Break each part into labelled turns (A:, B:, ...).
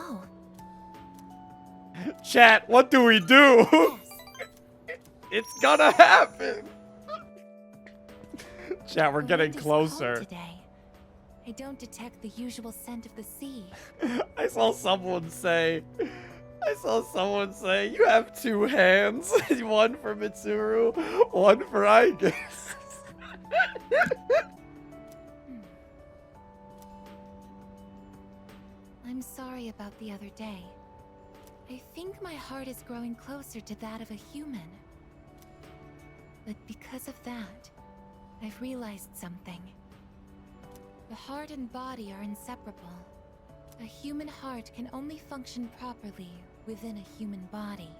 A: Oh,
B: Chat, what do we do?
A: yes.
B: It's gonna happen. Chat, we're
A: The
B: getting
A: wind is cold
B: closer.
A: today. I don't detect the usual scent of the sea.
B: I saw someone say, you have two hands. One for Mitsuru, one for Aigis.
A: I'm sorry about the other day. I think my heart is growing closer to that of a human. But because of that, I've realized something. The heart and body are inseparable. A human heart can only function properly within a human body.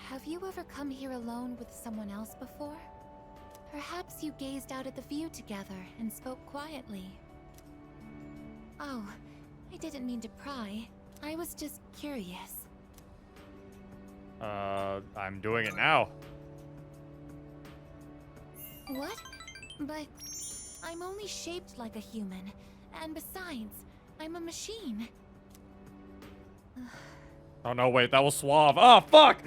A: Have you ever come here alone with someone else before? Perhaps you gazed out at the view together and spoke quietly. Oh, I didn't mean to pry. I was just curious.
B: I'm doing it now.
A: What? But I'm only shaped like a human. And besides, I'm a machine.
B: Oh no, wait, that was suave. Oh, fuck!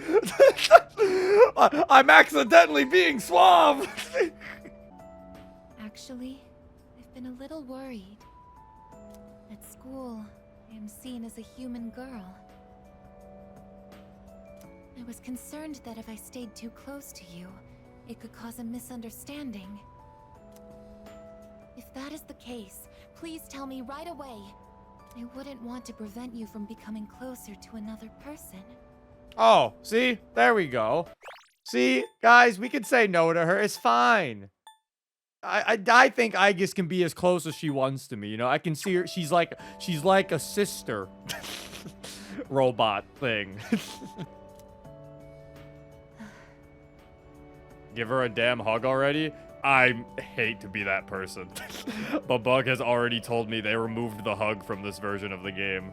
B: I'm accidentally being suave!
A: Actually, I've been a little worried. At school, I am seen as a human girl. I was concerned that if I stayed too close to you, it could cause a misunderstanding. If that is the case, please tell me right away. I wouldn't want to prevent you from becoming closer to another person.
B: Oh, see? There we go. See? Guys, we can say no to her. It's fine. I think Aegis can be as close as she wants to me. You know, I can see her. She's like a sister robot thing. Give her a damn hug already? I hate to be that person. But Bug has already told me they removed the hug from this version of the game.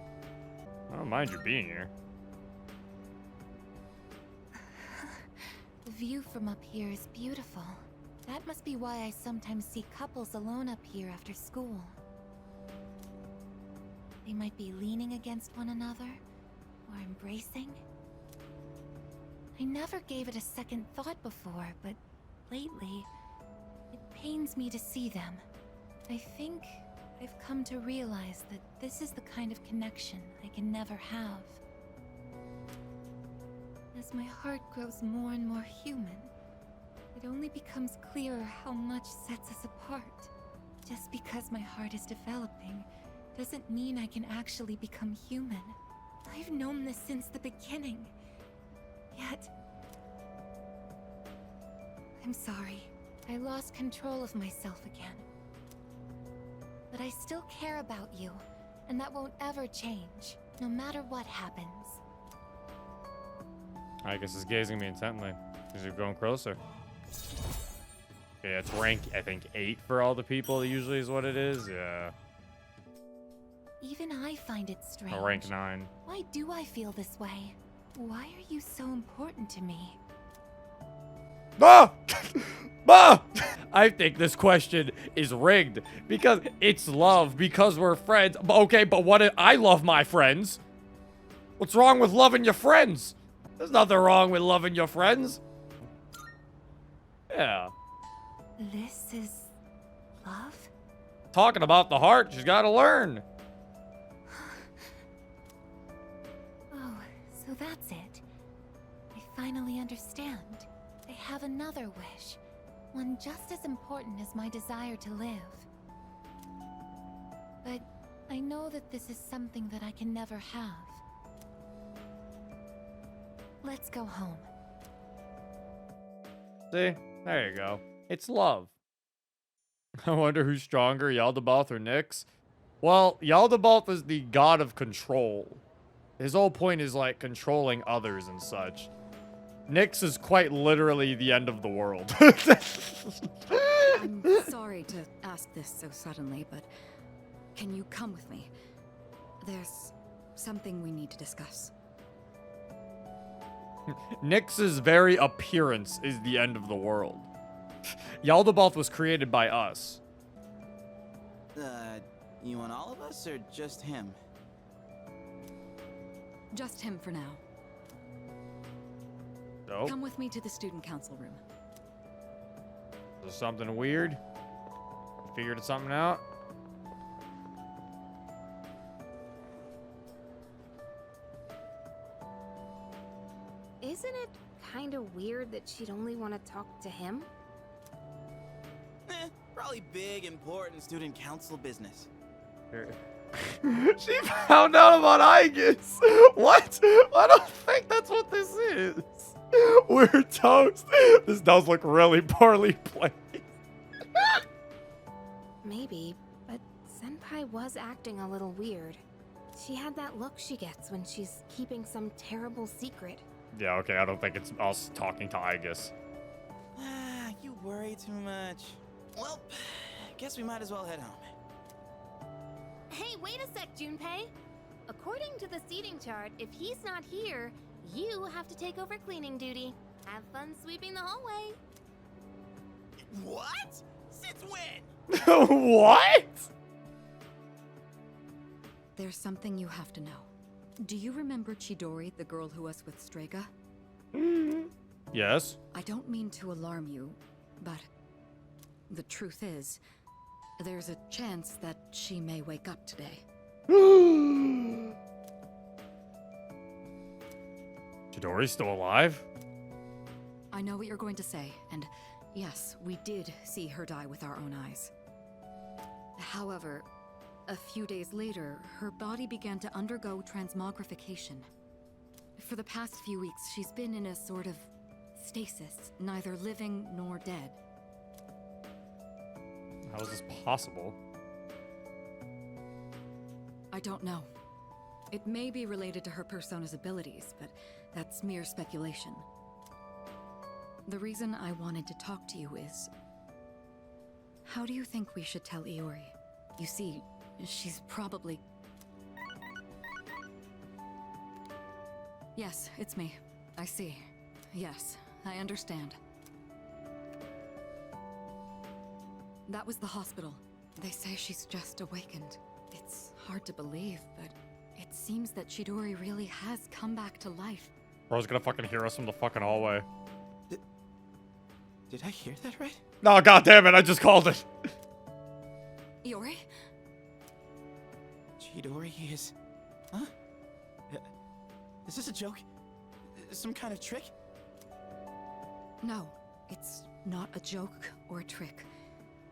B: I don't mind you being here.
A: The view from up here is beautiful. That must be why I sometimes see couples alone up here after school. They might be leaning against one another, or embracing. I never gave it a second thought before, but lately, it pains me to see them. I think I've come to realize that this is the kind of connection I can never have. As my heart grows more and more human, it only becomes clearer how much sets us apart. Just because my heart is developing doesn't mean I can actually become human. I've known this since the beginning. Yet... I'm sorry. I lost control of myself again. But I still care about you, and that won't ever change, no matter what happens.
B: Aegis is gazing me intently. She's going closer. Yeah, it's rank, I think, 8 for all the people. Usually is what it is. Yeah.
A: Even I find it strange.
B: Or rank 9.
A: Why do I feel this way? Why are you so important to me?
B: Ah! Ah! I think this question is rigged because it's love because we're friends. Okay, but what if I love my friends? What's wrong with loving your friends? There's nothing wrong with loving your friends. Yeah.
A: This is... love?
B: Talking about the heart, she's got to learn.
A: Oh, so that's it. I finally understand. I have another wish. One just as important as my desire to live. But I know that this is something that I can never have. Let's go home.
B: See? There you go. It's love. I wonder who's stronger, Yaldabaoth or Nyx? Well, Yaldabaoth is the god of control. His whole point is, like, controlling others and such. Nyx is quite literally the end of the world.
C: I'm sorry to ask this so suddenly, but can you come with me? There's something we need to discuss.
B: Nyx's very appearance is the end of the world. Yaldabaoth was created by us.
D: You want all of us or just him?
C: Just him for now.
B: Nope.
C: Come with me to the student council room.
B: Is there something weird? Figured something out?
E: Isn't it kind of weird that she'd only want to talk to him?
D: Probably big, important student council business.
B: She found out about Aegis. What? I don't think that's what this is. We're toast. This does look really poorly played.
E: Maybe, but Senpai was acting a little weird. She had that look she gets when she's keeping some terrible secret.
B: Yeah, okay, I don't think it's us talking to Aegis.
D: You worry too much. Well, guess we might as well head home.
E: Hey, wait a sec, Junpei! According to the seating chart, if he's not here, you have to take over cleaning duty. Have fun sweeping the hallway.
D: What? Since when?
B: What?
C: There's something you have to know. Do you remember Chidori, the girl who was with Strega?
B: Yes.
C: I don't mean to alarm you, but the truth is, there's a chance that she may wake up today.
B: Chidori's still alive?
C: I know what you're going to say, and yes, we did see her die with our own eyes. However, a few days later, her body began to undergo transmogrification. For the past few weeks, she's been in a sort of stasis, neither living nor dead.
B: How is this possible?
C: I don't know. It may be related to her persona's abilities, but that's mere speculation. The reason I wanted to talk to you is... how do you think we should tell Iori? You see, she's probably... Yes, it's me. I see. Yes, I understand. That was the hospital. They say she's just awakened. It's hard to believe, but it seems that Chidori really has come back to life.
B: Bro's gonna fucking hear us from the fucking hallway.
D: Did I hear that right?
B: No, god damn it, I just called it.
C: Iori?
D: Chidori is... Huh? Is this a joke? Some kind of trick?
C: No, it's not a joke or a trick.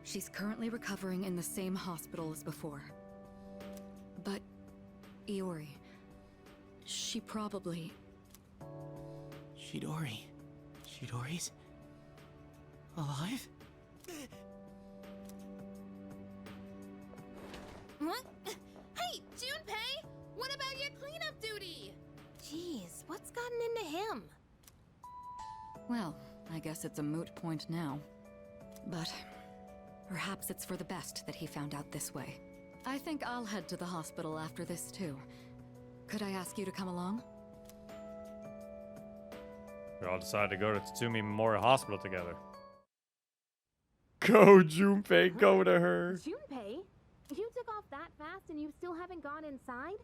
C: She's currently recovering in the same hospital as before. But, Iori, she probably...
D: Chidori. Chidori's... alive?
E: What? Hey, Junpei! What about your cleanup duty? Jeez, what's gotten into him?
C: Well, I guess it's a moot point now. But perhaps it's for the best that he found out this way. I think I'll head to the hospital after this too. Could I ask you to come along?
B: We all decided to go to Tatsumi Memorial Hospital together. Go, Junpei, go to her.
E: Junpei? You took off that fast and you still haven't gone inside?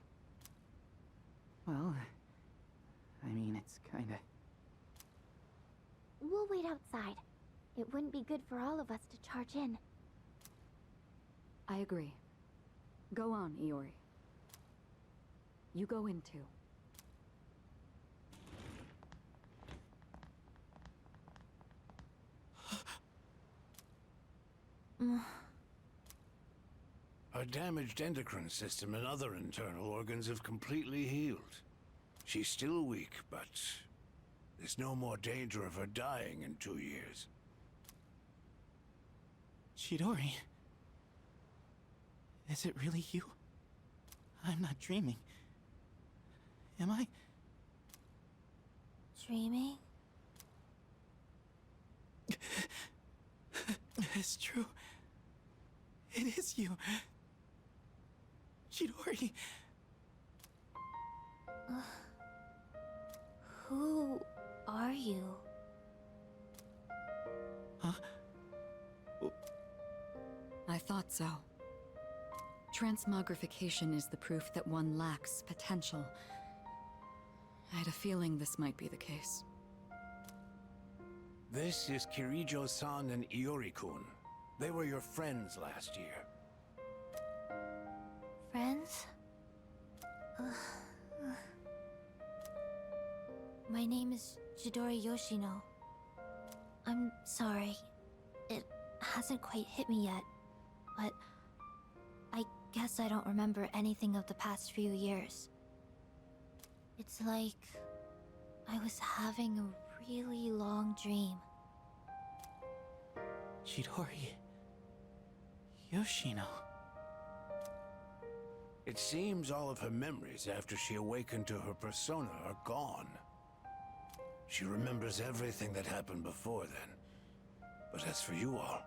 D: Well, I mean, it's kinda...
F: We'll wait outside. It wouldn't be good for all of us to charge in.
C: I agree. Go on, Iori. You go in too.
G: Her damaged endocrine system and other internal organs have completely healed. She's still weak, but there's no more danger of her dying in 2 years.
D: Chidori? Is it really you? I'm not dreaming. Am I?
F: Dreaming?
D: It's true. It is you. Chidori.
F: Who are you?
D: Huh?
C: I thought so. Transmogrification is the proof that one lacks potential. I had a feeling this might be the case.
G: This is Kirijo-san and Iori-kun. They were your friends last year.
F: Friends? My name is Chidori Yoshino. I'm sorry. It hasn't quite hit me yet, but I guess I don't remember anything of the past few years. It's like I was having a really long dream.
D: Chidori. Yoshino.
G: It seems all of her memories after she awakened to her persona are gone. She remembers everything that happened before then. But as for you all...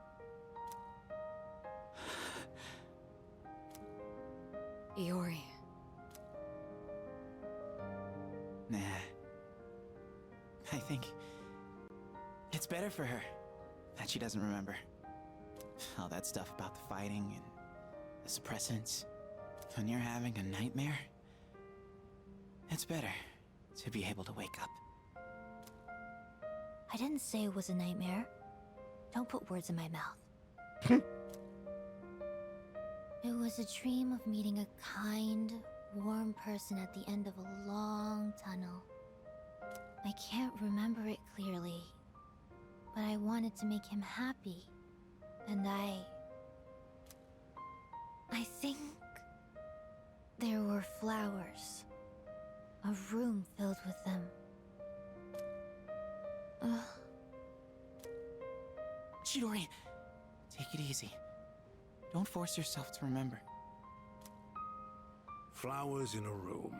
C: Iori.
D: Nah. I think it's better for her that she doesn't remember. All that stuff about the fighting and the suppressants. When you're having a nightmare, it's better to be able to wake up.
F: I didn't say it was a nightmare. Don't put words in my mouth. It was a dream of meeting a kind, warm person at the end of a long tunnel. I can't remember it clearly, but I wanted to make him happy. And I think there were flowers. A room filled with them.
D: Chidori, take it easy. Don't force yourself to remember.
G: Flowers in a room.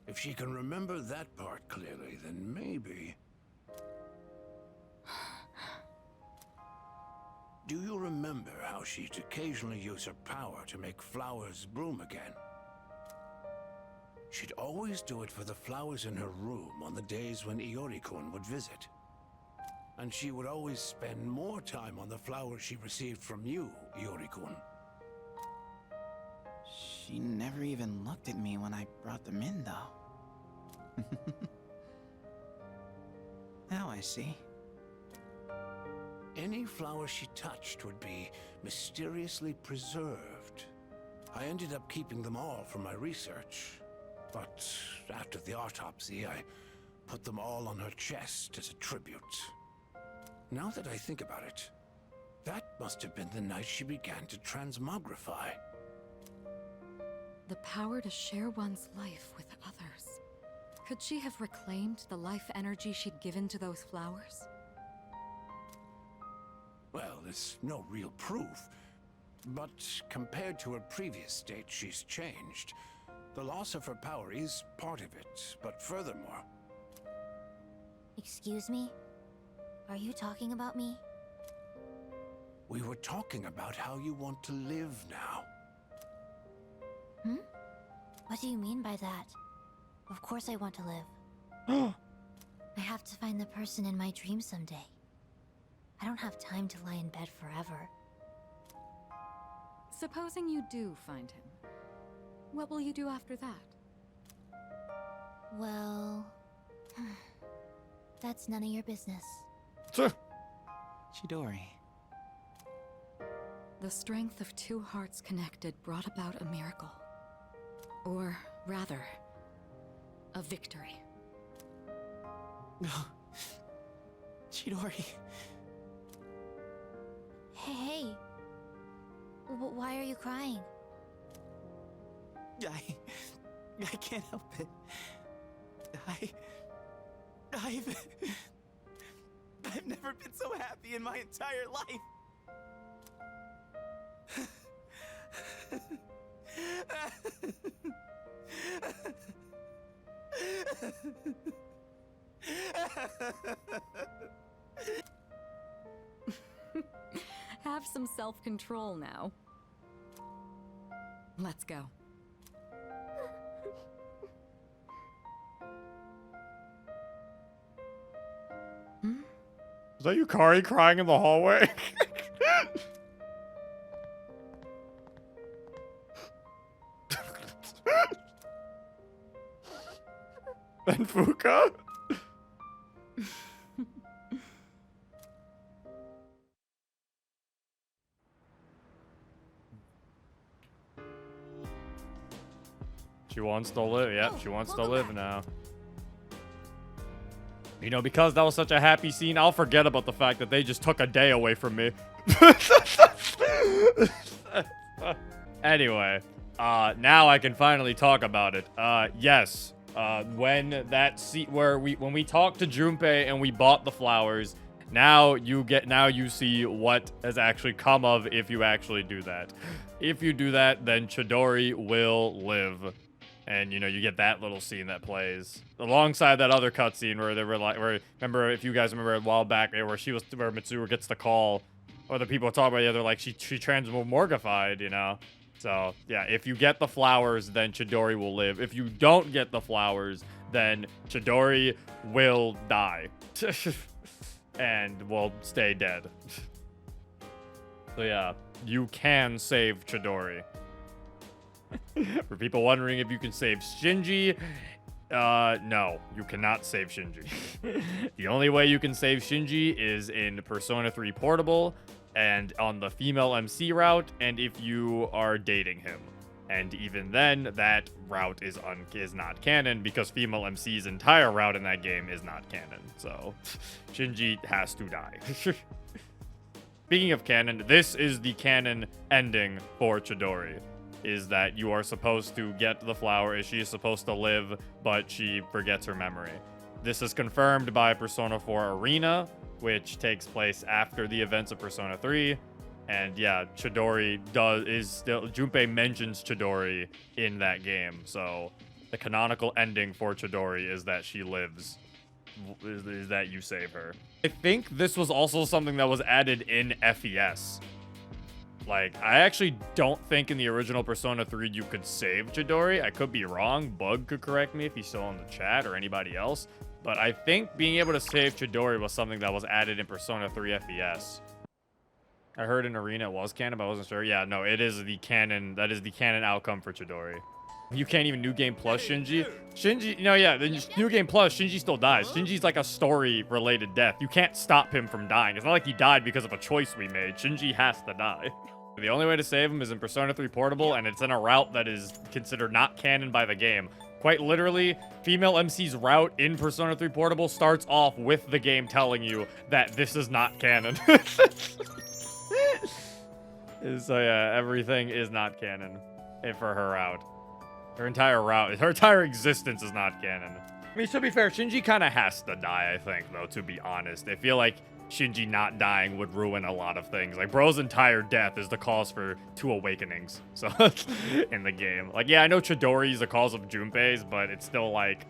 G: If she can remember that part clearly, then maybe... Do you remember how she'd occasionally use her power to make flowers bloom again? She'd always do it for the flowers in her room on the days when Iori-kun would visit. And she would always spend more time on the flowers she received from you, Iori-kun.
D: She never even looked at me when I brought them in, though. Now I see.
G: Any flower she touched would be mysteriously preserved. I ended up keeping them all for my research. But after the autopsy, I put them all on her chest as a tribute. Now that I think about it, that must have been the night she began to transmogrify.
C: The power to share one's life with others. Could she have reclaimed the life energy she'd given to those flowers?
G: Well, there's no real proof. But compared to her previous state, she's changed. The loss of her power is part of it, but furthermore...
F: Excuse me? Are you talking about me?
G: We were talking about how you want to live now.
F: What do you mean by that? Of course I want to live. I have to find the person in my dream someday. I don't have time to lie in bed forever.
C: Supposing you do find him, what will you do after that?
F: Well... that's none of your business.
D: Chidori.
C: The strength of two hearts connected brought about a miracle. Or rather, a victory.
D: No. Chidori.
F: Hey. Why are you crying?
D: I can't help it. I've never been so happy in my entire life.
C: Have some self-control now. Let's go.
B: Is that Yukari crying in the hallway? than Fuka? She wants to live. Yep,
E: Oh,
B: she wants to
E: welcome
B: live
E: back.
B: now. You know, because that was such a happy scene, I'll forget about the fact that they just took a day away from me. Anyway, now I can finally talk about it. Yes, when we talked to Junpei and we bought the flowers, now you see what has actually come of if you actually do that. If you do that, then Chidori will live. And, you know, you get that little scene that plays alongside that other cutscene where they were like, remember, if you guys remember a while back, where Mitsuru gets the call, or the people talk about the other, like, she transmorgified, you know? So, yeah, if you get the flowers, then Chidori will live. If you don't get the flowers, then Chidori will die. And will stay dead. So, yeah, you can save Chidori. For people wondering if you can save Shinji, no, you cannot save Shinji. The only way you can save Shinji is in Persona 3 Portable and on the female MC route, and if you are dating him. And even then, that route is not canon because female MC's entire route in that game is not canon. So, Shinji has to die. Speaking of canon, this is the canon ending for Chidori. Is that you are supposed to get the flower, she is supposed to live, but she forgets her memory. This is confirmed by Persona 4 Arena, which takes place after the events of Persona 3. And yeah, Junpei mentions Chidori in that game. So the canonical ending for Chidori is that she lives, is that you save her. I think this was also something that was added in FES. Like, I actually don't think in the original Persona 3 you could save Chidori. I could be wrong. Bug could correct me if he's still in the chat or anybody else. But I think being able to save Chidori was something that was added in Persona 3 FES. I heard in Arena it was canon, but I wasn't sure. Yeah, no, it is the canon. That is the canon outcome for Chidori. You can't even New Game Plus Shinji. Shinji, the New Game Plus, Shinji still dies. Shinji's like a story-related death. You can't stop him from dying. It's not like he died because of a choice we made. Shinji has to die. The only way to save him is in Persona 3 Portable, and it's in a route that is considered not canon by the game. Quite literally, female MC's route in Persona 3 Portable starts off with the game telling you that this is not canon. So yeah, everything is not canon for her route. Her entire existence is not canon. I mean, to be fair, Shinji kind of has to die, I think, though, to be honest. I feel like Shinji not dying would ruin a lot of things. Like, bro's entire death is the cause for 2 awakenings. So, in the game. Like, yeah, I know Chidori is the cause of Junpei's, but it's still like,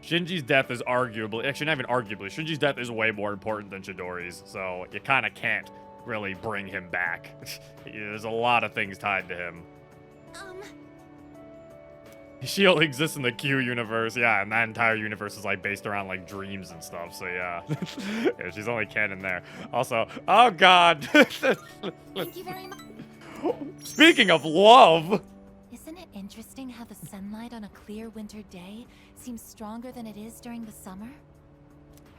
B: Shinji's death is arguably, actually not even arguably, Shinji's death is way more important than Chidori's. So, you kind of can't really bring him back. There's a lot of things tied to him. She only exists in the Q universe, yeah, and that entire universe is like based around like dreams and stuff, so yeah. Yeah, she's only canon there. Also, oh god!
A: Thank you very much.
B: Speaking of love!
A: Isn't it interesting how the sunlight on a clear winter day seems stronger than it is during the summer?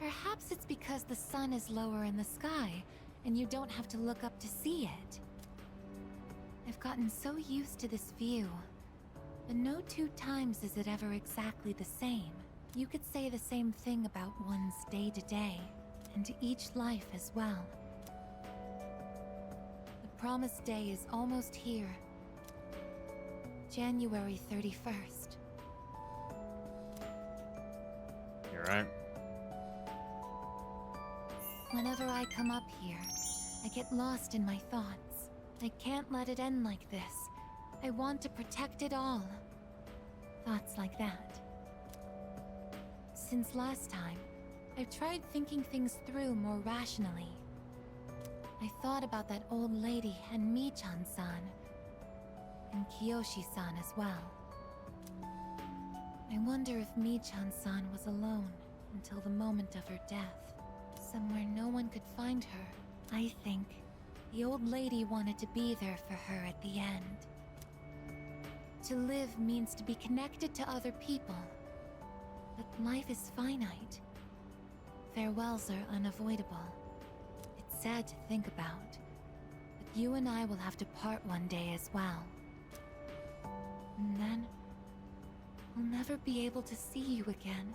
A: Perhaps it's because the sun is lower in the sky, and you don't have to look up to see it. I've gotten so used to this view. But no 2 times is it ever exactly the same. You could say the same thing about one's day-to-day, and each life as well. The promised day is almost here. January 31st.
B: You're right.
A: Whenever I come up here, I get lost in my thoughts. I can't let it end like this. I want to protect it all. Thoughts like that. Since last time, I've tried thinking things through more rationally. I thought about that old lady and Michan-san, and Kiyoshi-san as well. I wonder if Michan-san was alone until the moment of her death, somewhere no one could find her. I think the old lady wanted to be there for her at the end. To live means to be connected to other people. But life is finite. Farewells are unavoidable. It's sad to think about, but you and I will have to part one day as well. And then, we'll never be able to see you again.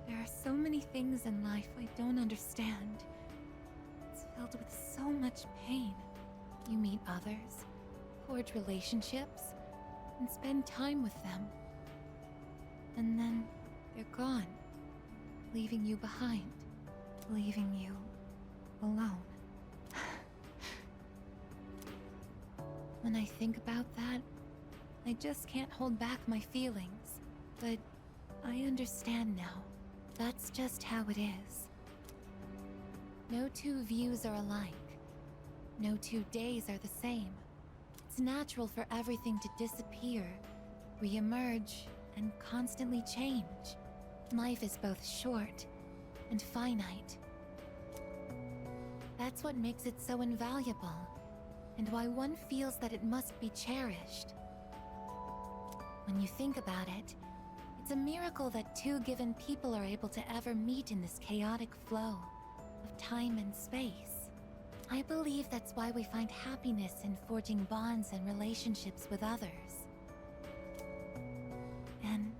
A: There are so many things in life I don't understand. It's filled with so much pain. You meet others, forge relationships, and spend time with them. And then, they're gone, leaving you behind, leaving you alone. When I think about that, I just can't hold back my feelings. But I understand now. That's just how it is. No two views are alike. No 2 days are the same. It's natural for everything to disappear, re-emerge, and constantly change. Life is both short and finite. That's what makes it so invaluable, and why one feels that it must be cherished. When you think about it, it's a miracle that two given people are able to ever meet in this chaotic flow of time and space. I believe that's why we find happiness in forging bonds and relationships with others. And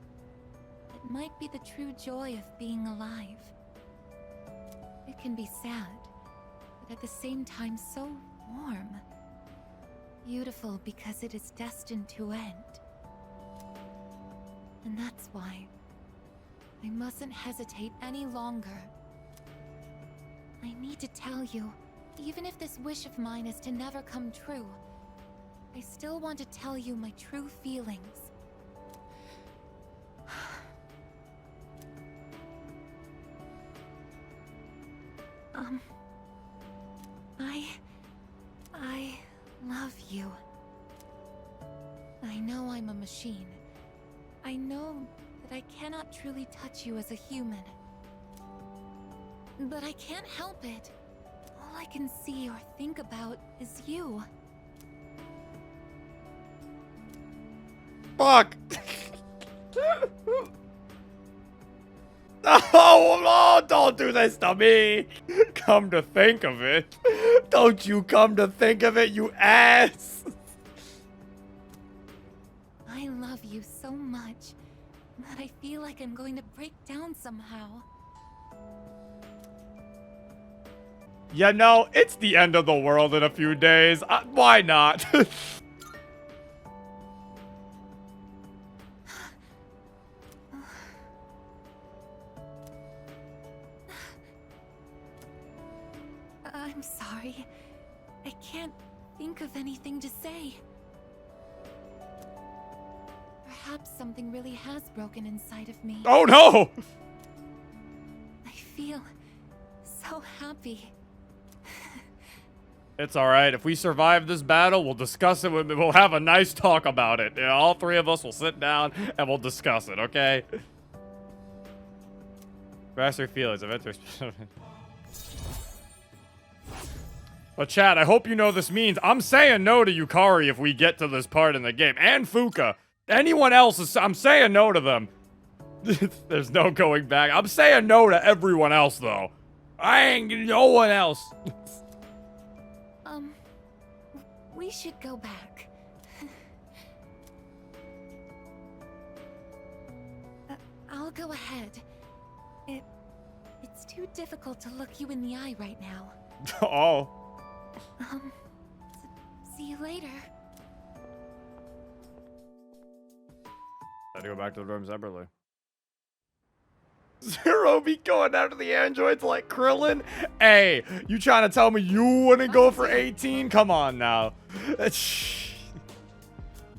A: it might be the true joy of being alive. It can be sad, but at the same time so warm. Beautiful because it is destined to end. And that's why I mustn't hesitate any longer. I need to tell you, even if this wish of mine is to never come true, I still want to tell you my true feelings. I love you. I know I'm a machine. I know that I cannot truly touch you as a human. But I can't help it. All I can see or think about is you.
B: Fuck! Oh, don't do this to me! Come to think of it. Don't you come to think of it, you ass!
A: I love you so much that I feel like I'm going to break down somehow.
B: You know, it's the end of the world in a few days. Why not?
A: I'm sorry. I can't think of anything to say. Perhaps something really has broken inside of me.
B: Oh no!
A: I feel so happy.
B: It's alright. If we survive this battle, we'll discuss it. We'll have a nice talk about it. You know, all three of us will sit down and we'll discuss it, okay? Express your feelings. But chat, I hope you know this means I'm saying no to Yukari if we get to this part in the game. And Fuka. Anyone else, I'm saying no to them. There's no going back. I'm saying no to everyone else, though. I ain't no one else.
A: We should go back. I'll go ahead. It's too difficult to look you in the eye right now.
B: Oh.
A: See you later.
B: Gotta go back to the room separately. Zero be going after the androids like Krillin? Hey, you trying to tell me you wouldn't go for 18? Come on now.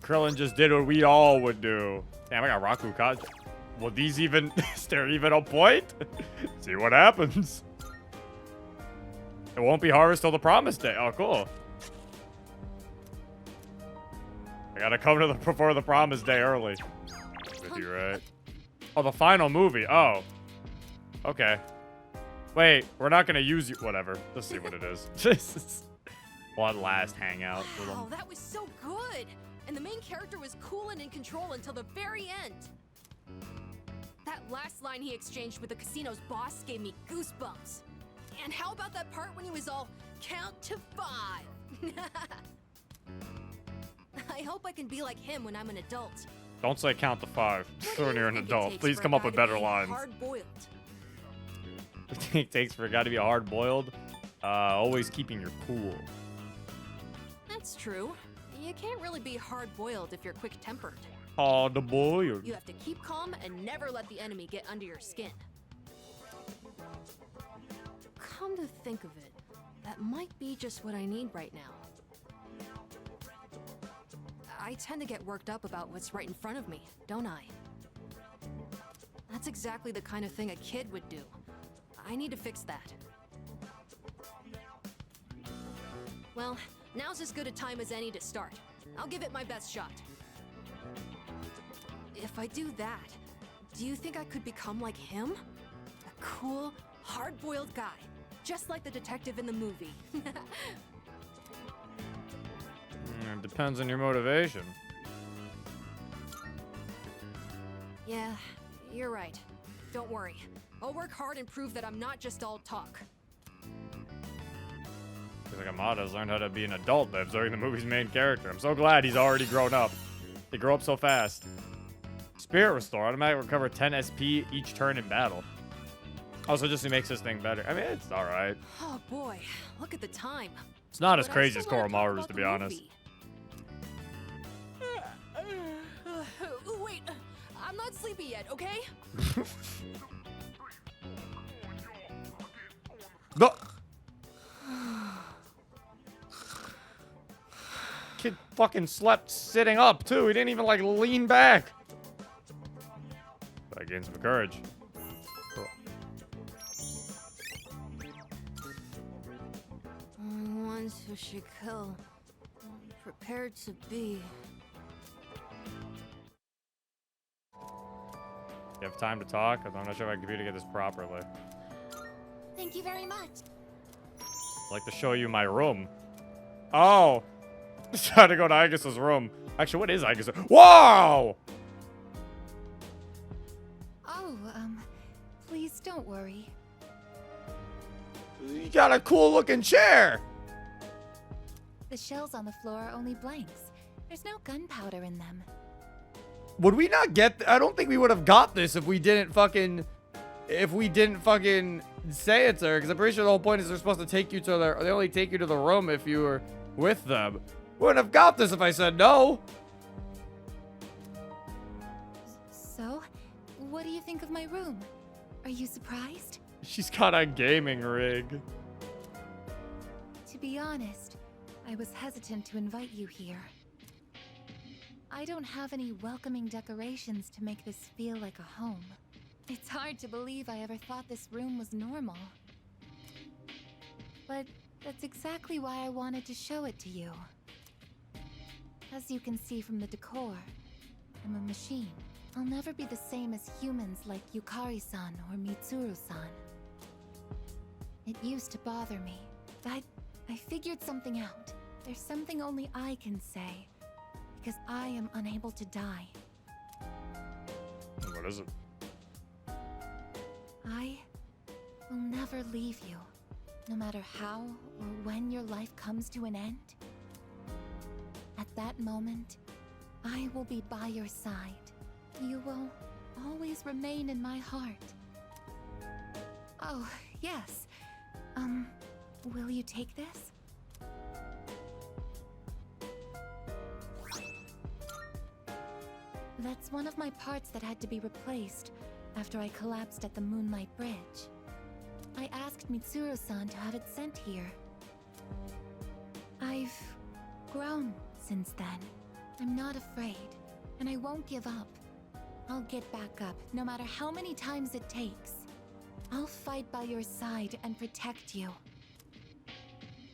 B: Krillin just did what we all would do. Damn, I got Raku Kaji. Will these even, is there even a point? See what happens. It won't be harvest till the promised day. Oh, cool. I gotta come to the before the promised day early. With you, right? Oh, the final movie. Oh. Okay. Wait, we're not gonna use you. Whatever. Let's see what it is. One last hangout with them.
H: Wow, that was so good! And the main character was cool and in control until the very end. That last line he exchanged with the casino's boss gave me goosebumps. And how about that part when he was all, count to 5? I hope I can be like him when I'm an adult.
B: Don't say count to 5 when you're an
H: Think it
B: adult.
H: takes
B: Please
H: for a
B: come up
H: guy
B: with
H: to
B: better
H: be
B: lines.
H: Hard-boiled.
B: It takes for a guy to be hard boiled. Always keeping your cool.
H: That's true. You can't really be hard-boiled if you're quick-tempered.
B: Hard boiled.
H: You have to keep calm and never let the enemy get under your skin. Come to think of it, that might be just what I need right now. I tend to get worked up about what's right in front of me, don't I? That's exactly the kind of thing a kid would do. I need to fix that. Well, now's as good a time as any to start. I'll give it my best shot. If I do that, do you think I could become like him? A cool, hard-boiled guy, just like the detective in the movie.
B: It depends on your motivation.
H: Yeah, you're right. Don't worry. I'll work hard and prove that I'm not just all talk.
B: Feels like Amada's learned how to be an adult by observing the movie's main character. I'm so glad he's already grown up. They grow up so fast. Spirit Restore. Automatic recover 10 SP each turn in battle. Also, just makes this thing better. I mean, it's alright.
H: Oh boy, look at the time.
B: It's not as
H: But I
B: crazy as
H: still wanna talk
B: Koromaru's,
H: about
B: to
H: the
B: be honest.
H: movie. Wait, I'm not sleepy yet, okay?
B: The kid fucking slept sitting up too. He didn't even like lean back. I gained some courage.
H: Ones who should kill, prepared to be.
B: You have time to talk? I'm not sure if I can communicate this properly.
A: Thank you very much.
B: I'd like to show you my room. Oh. Trying to go to Aigus's room. Actually, what is Aigus's? Whoa!
A: Oh, please don't worry.
B: You got a cool looking chair.
A: The shells on the floor are only blanks. There's no gunpowder in them.
B: Would we not get? I don't think we would have got this if we didn't fucking say it to her. Because I'm pretty sure the whole point is they're supposed to take you to they only take you to the room if you were with them. Wouldn't have got this if I said no.
A: So, what do you think of my room? Are you surprised?
B: She's got a gaming rig.
A: To be honest, I was hesitant to invite you here. I don't have any welcoming decorations to make this feel like a home. It's hard to believe I ever thought this room was normal. But that's exactly why I wanted to show it to you. As you can see from the decor, I'm a machine. I'll never be the same as humans like Yukari-san or Mitsuru-san. It used to bother me, but I figured something out. There's something only I can say, because I am unable to die.
B: What is it?
A: I will never leave you, no matter how or when your life comes to an end. At that moment, I will be by your side. You will always remain in my heart. Oh, yes. Will you take this? That's one of my parts that had to be replaced after I collapsed at the Moonlight Bridge. I asked Mitsuru-san to have it sent here. I've grown since then. I'm not afraid, and I won't give up. I'll get back up, no matter how many times it takes. I'll fight by your side and protect you.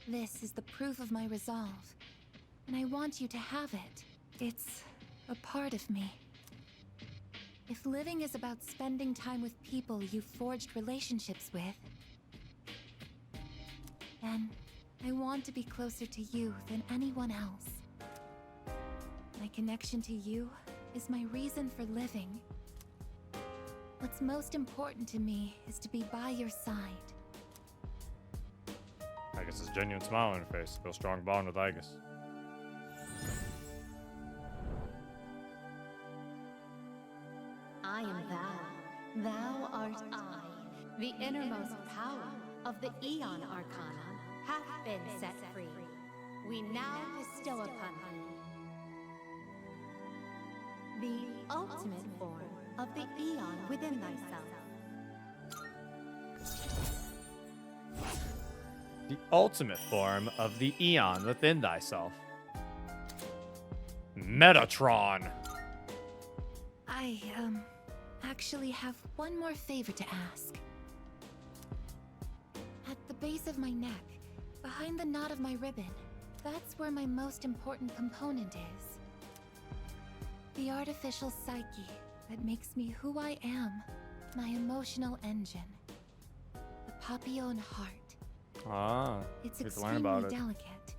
A: This is the proof of my resolve, and I want you to have it. It's a part of me. If living is about spending time with people you've forged relationships with, then I want to be closer to you than anyone else. My connection to you is my reason for living. What's most important to me is to be by your side.
B: Aigis' genuine smile on her face. Feel strong bond with Aigis.
I: I am thou. Thou art I. The innermost power of the Aeon Arcana hath been set free. We now bestow upon thee the ultimate form of the Aeon within thyself.
B: The ultimate form of the Eon within thyself. Metatron.
A: I, actually have one more favor to ask. At the base of my neck, behind the knot of my ribbon, that's where my most important component is. The artificial psyche that makes me who I am, my emotional engine. The Papillon heart.
B: Ah,
A: It's
B: good to learn
A: extremely
B: about it.
A: delicate,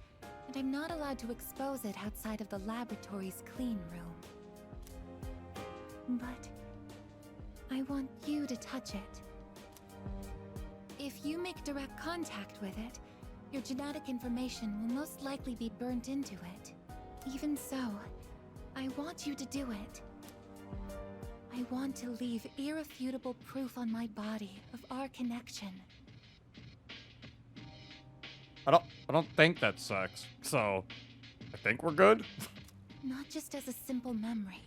A: and I'm not allowed to expose it outside of the laboratory's clean room. But I want you to touch it. If you make direct contact with it, your genetic information will most likely be burnt into it. Even so, I want you to do it. I want to leave irrefutable proof on my body of our connection.
B: I don't think that's sex. So, I think we're good.
A: Not just as a simple memory,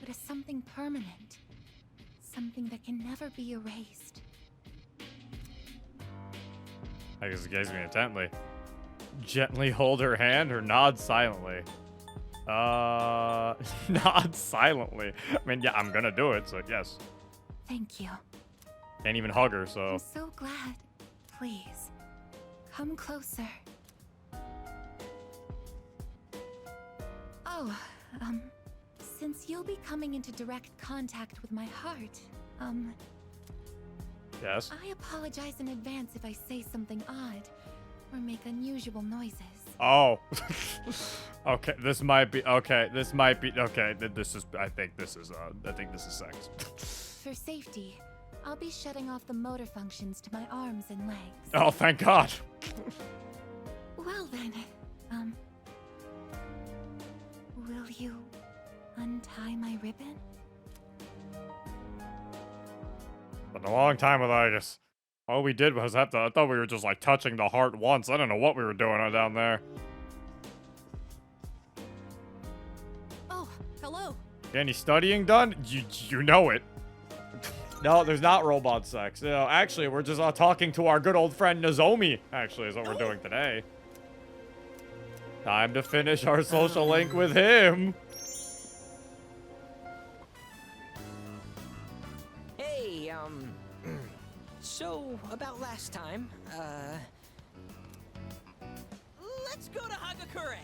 A: but as something permanent. Something that can never be erased.
B: Aigis gazes me intently. Gently hold her hand or nod silently. Nod silently. I mean, yeah, I'm gonna do it, so yes.
A: Thank you.
B: Can't even hug her, so.
A: I'm so glad. Please, come closer. Oh, since you'll be coming into direct contact with my heart,
B: Yes.
A: I apologize in advance if I say something odd or make unusual noises.
B: Oh. Okay, this might be. Okay, this might be. Okay, this is. I think this is sex.
A: For safety, I'll be shutting off the motor functions to my arms and legs.
B: Oh, thank God.
A: Well then, will you untie my ribbon?
B: Been a long time with Aigis. All we did was have to. I thought we were just like touching the heart once. I don't know what we were doing down there.
H: Oh, hello.
B: Any studying done? You know it. No, there's not robot sex. No, actually, we're just talking to our good old friend Nozomi. Actually, is what we're doing today. Time to finish our social link with him.
J: Hey, so about last time, let's go to Hagakure.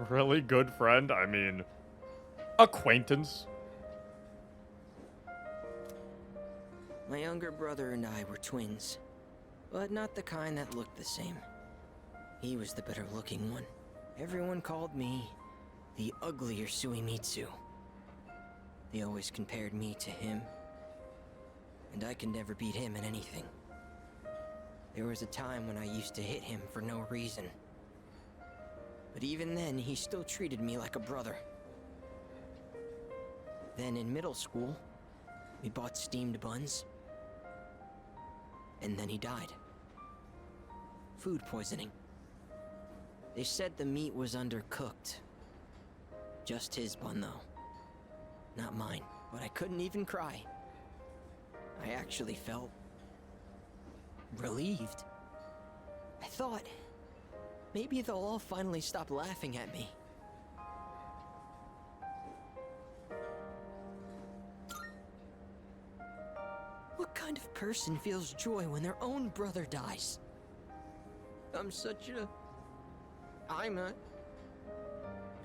B: Really good friend? I mean, acquaintance.
J: My younger brother and I were twins, but not the kind that looked the same. He was the better looking one. Everyone called me the uglier Suimitsu. They always compared me to him, and I could never beat him in anything. There was a time when I used to hit him for no reason. But even then, he still treated me like a brother. Then in middle school, we bought steamed buns. And then he died. Food poisoning. They said the meat was undercooked. Just his bun, though. Not mine, but I couldn't even cry. I actually felt relieved. I thought maybe they'll all finally stop laughing at me. What kind of person feels joy when their own brother dies? I'm not.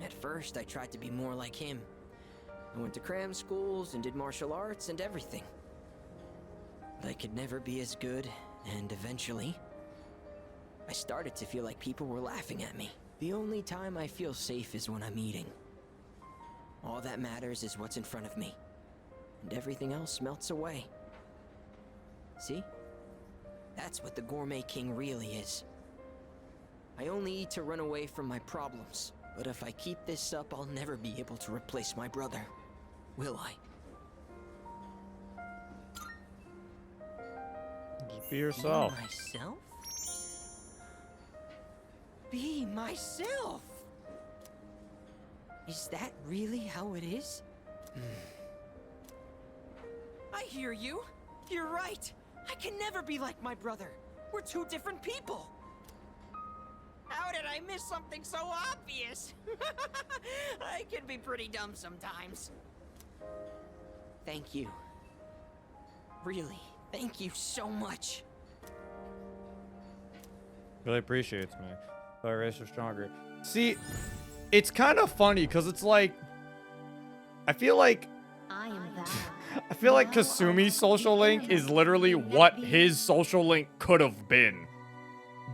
J: At first, I tried to be more like him. I went to cram schools and did martial arts and everything. But I could never be as good, and eventually, I started to feel like people were laughing at me. The only time I feel safe is when I'm eating. All that matters is what's in front of me. And everything else melts away. See? That's what the Gourmet King really is. I only eat to run away from my problems. But if I keep this up, I'll never be able to replace my brother. Will I?
B: Just be yourself.
J: Be myself? Be myself! Is that really how it is? I hear you. You're right. I can never be like my brother. We're two different people. How did I miss something so obvious? I can be pretty dumb sometimes. Thank you. Really, thank you so much.
B: Really appreciates me. So I race her stronger. See, it's kind of funny because it's like, I feel like Kasumi's social link is literally what his social link could have been.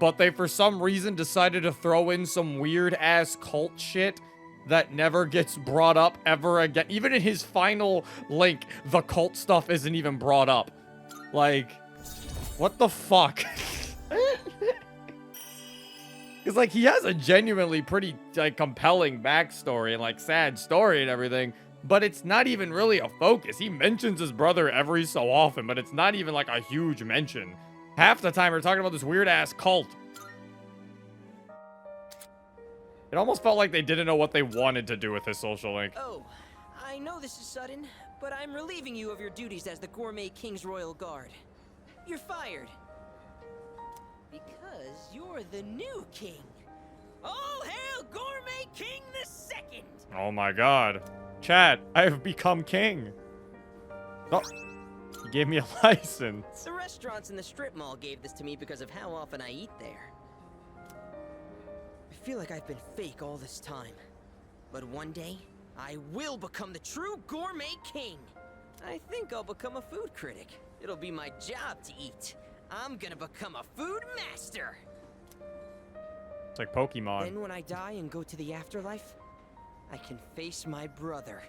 B: But they, for some reason, decided to throw in some weird-ass cult shit that never gets brought up ever again. Even in his final link, the cult stuff isn't even brought up. Like, what the fuck? Because, like, he has a genuinely pretty, like, compelling backstory and, like, sad story and everything. But it's not even really a focus. He mentions his brother every so often, but it's not even, like, a huge mention. Half the time, we're talking about this weird-ass cult. It almost felt like they didn't know what they wanted to do with his social link.
J: Oh, I know this is sudden, but I'm relieving you of your duties as the Gourmet King's Royal Guard. You're fired. Because you're the new king. All hail Gourmet King the Second!
B: Oh my god. Chat, I have become king. Oh, he gave me a license.
J: The restaurants in the strip mall gave this to me because of how often I eat there. I feel like I've been fake all this time. But one day, I will become the true Gourmet King. I think I'll become a food critic. It'll be my job to eat. I'm gonna become a food master.
B: It's like Pokemon.
J: Then when I die and go to the afterlife, I can face my brother.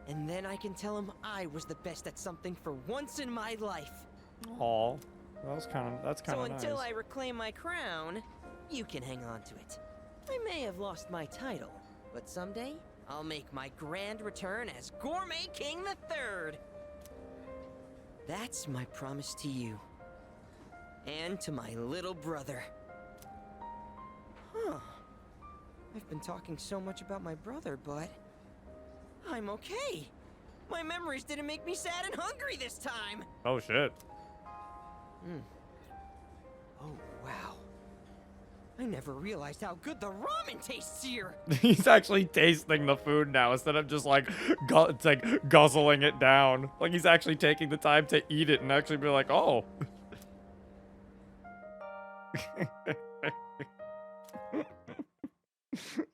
J: And then I can tell him I was the best at something for once in my life.
B: Aw, that's kind of
J: So
B: nice.
J: until I reclaim my crown, you can hang on to it. I may have lost my title, but someday I'll make my grand return as Gourmet King III. That's my promise to you. And to my little brother. Huh. I've been talking so much about my brother, but I'm okay. My memories didn't make me sad and hungry this time.
B: Oh shit.
J: Oh, wow. I never realized how good the ramen tastes here.
B: He's actually tasting the food now instead of just like, it's like guzzling it down. Like he's actually taking the time to eat it and actually be like, oh.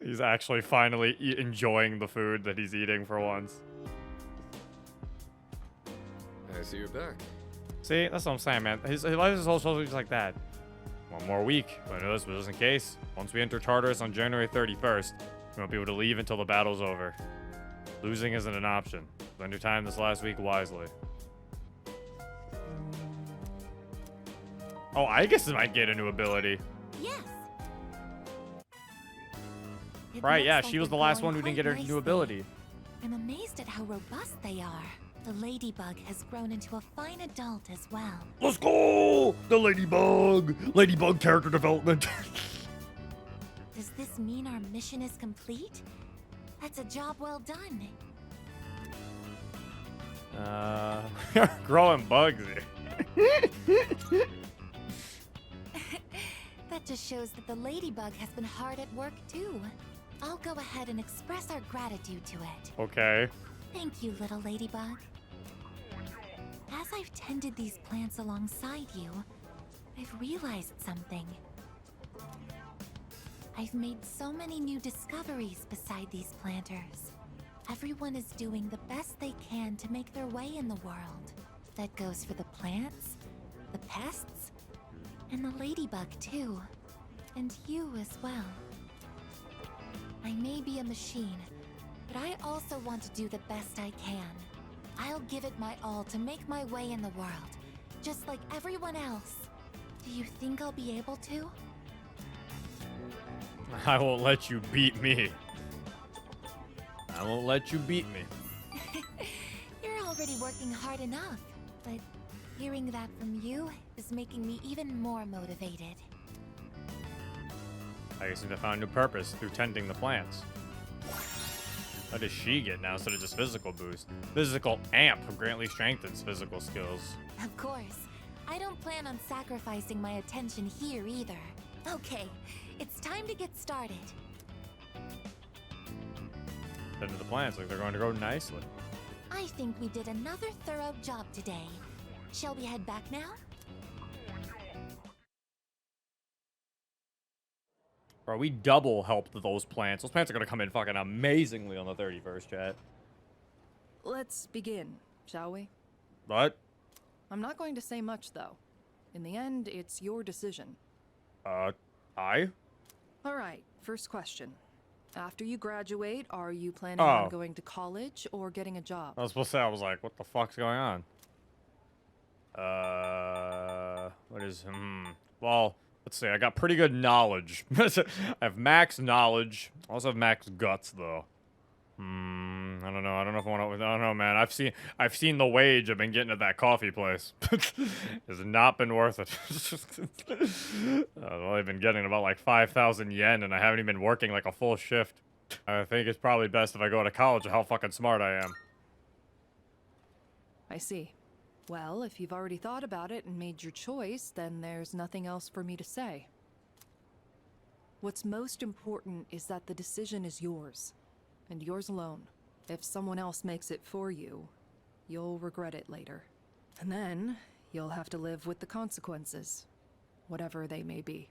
B: He's actually finally enjoying the food that he's eating for once.
K: I see you're back.
B: See, that's what I'm saying, man. His life is also just like that. One more week. But I know this, but just in case, once we enter Tartarus on January 31st, we won't be able to leave until the battle's over. Losing isn't an option. Spend your time this last week wisely. Oh, I guess it might get a new ability.
A: Yes. It
B: Right,
A: looks
B: yeah,
A: like
B: she was
A: they're
B: the last
A: growing
B: one who didn't
A: quite
B: get her new
A: nicely.
B: ability.
A: I'm amazed at how robust they are. The ladybug has grown into a fine adult as well.
B: Let's go! The Ladybug! Ladybug character development.
A: Does this mean our mission is complete? That's a job well done.
B: Growing bugs here.
A: That just shows that the ladybug has been hard at work too. I'll go ahead and express our gratitude to it.
B: Okay.
A: Thank you, little ladybug. As I've tended these plants alongside you, I've realized something. I've made so many new discoveries beside these planters. Everyone is doing the best they can to make their way in the world. That goes for the plants, the pests, and the ladybug too. And you as well. I may be a machine, but I also want to do the best I can. I'll give it my all to make my way in the world, just like everyone else. Do you think I'll be able to?
B: I won't let you beat me. I won't let you beat me.
A: You're already working hard enough, but hearing that from you is making me even more motivated.
B: I guess I found a new purpose through tending the plants. What does she get now instead of just physical boost? Physical amp greatly strengthens physical skills.
A: Of course. I don't plan on sacrificing my attention here either. Okay, it's time to get started.
B: Tend to the plants like they're going to grow nicely.
A: I think we did another thorough job today. Shall we head back now?
B: Bro, we double helped those plants. Those plants are going to come in fucking amazingly on the 31st, chat.
H: Let's begin, shall we?
B: But,
H: I'm not going to say much, though. In the end, it's your decision.
B: I?
H: All right, first question. After you graduate, are you planning
B: Oh.
H: on going to college or getting a job?
B: I was supposed to say, I was like, what the fuck's going on? What is, well, let's see, I got pretty good knowledge. I have max knowledge. I also have max guts, though. I don't know. I don't know if I want to, I don't know, man. I've seen the wage I've been getting at that coffee place. It's not been worth it. I've only been getting about like 5,000 yen, and I haven't even been working like a full shift. I think it's probably best if I go to college of how fucking smart I am.
H: I see. Well, if you've already thought about it and made your choice, then there's nothing else for me to say. What's most important is that the decision is yours, and yours alone. If someone else makes it for you, you'll regret it later. And then, you'll have to live with the consequences, whatever they may be.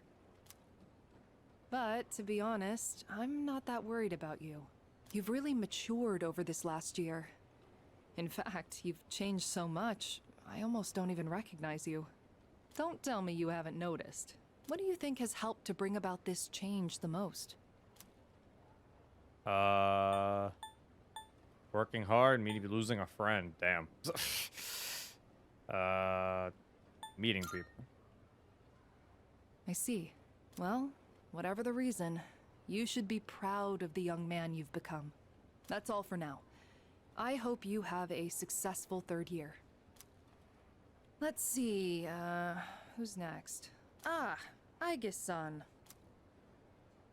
H: But, to be honest, I'm not that worried about you. You've really matured over this last year. In fact, you've changed so much, I almost don't even recognize you. Don't tell me you haven't noticed. What do you think has helped to bring about this change the most?
B: Working hard, maybe losing a friend. Damn. Meeting people.
H: I see. Well, whatever the reason, you should be proud of the young man you've become. That's all for now. I hope you have a successful third year. Let's see, who's next? Ah, Aigis-san.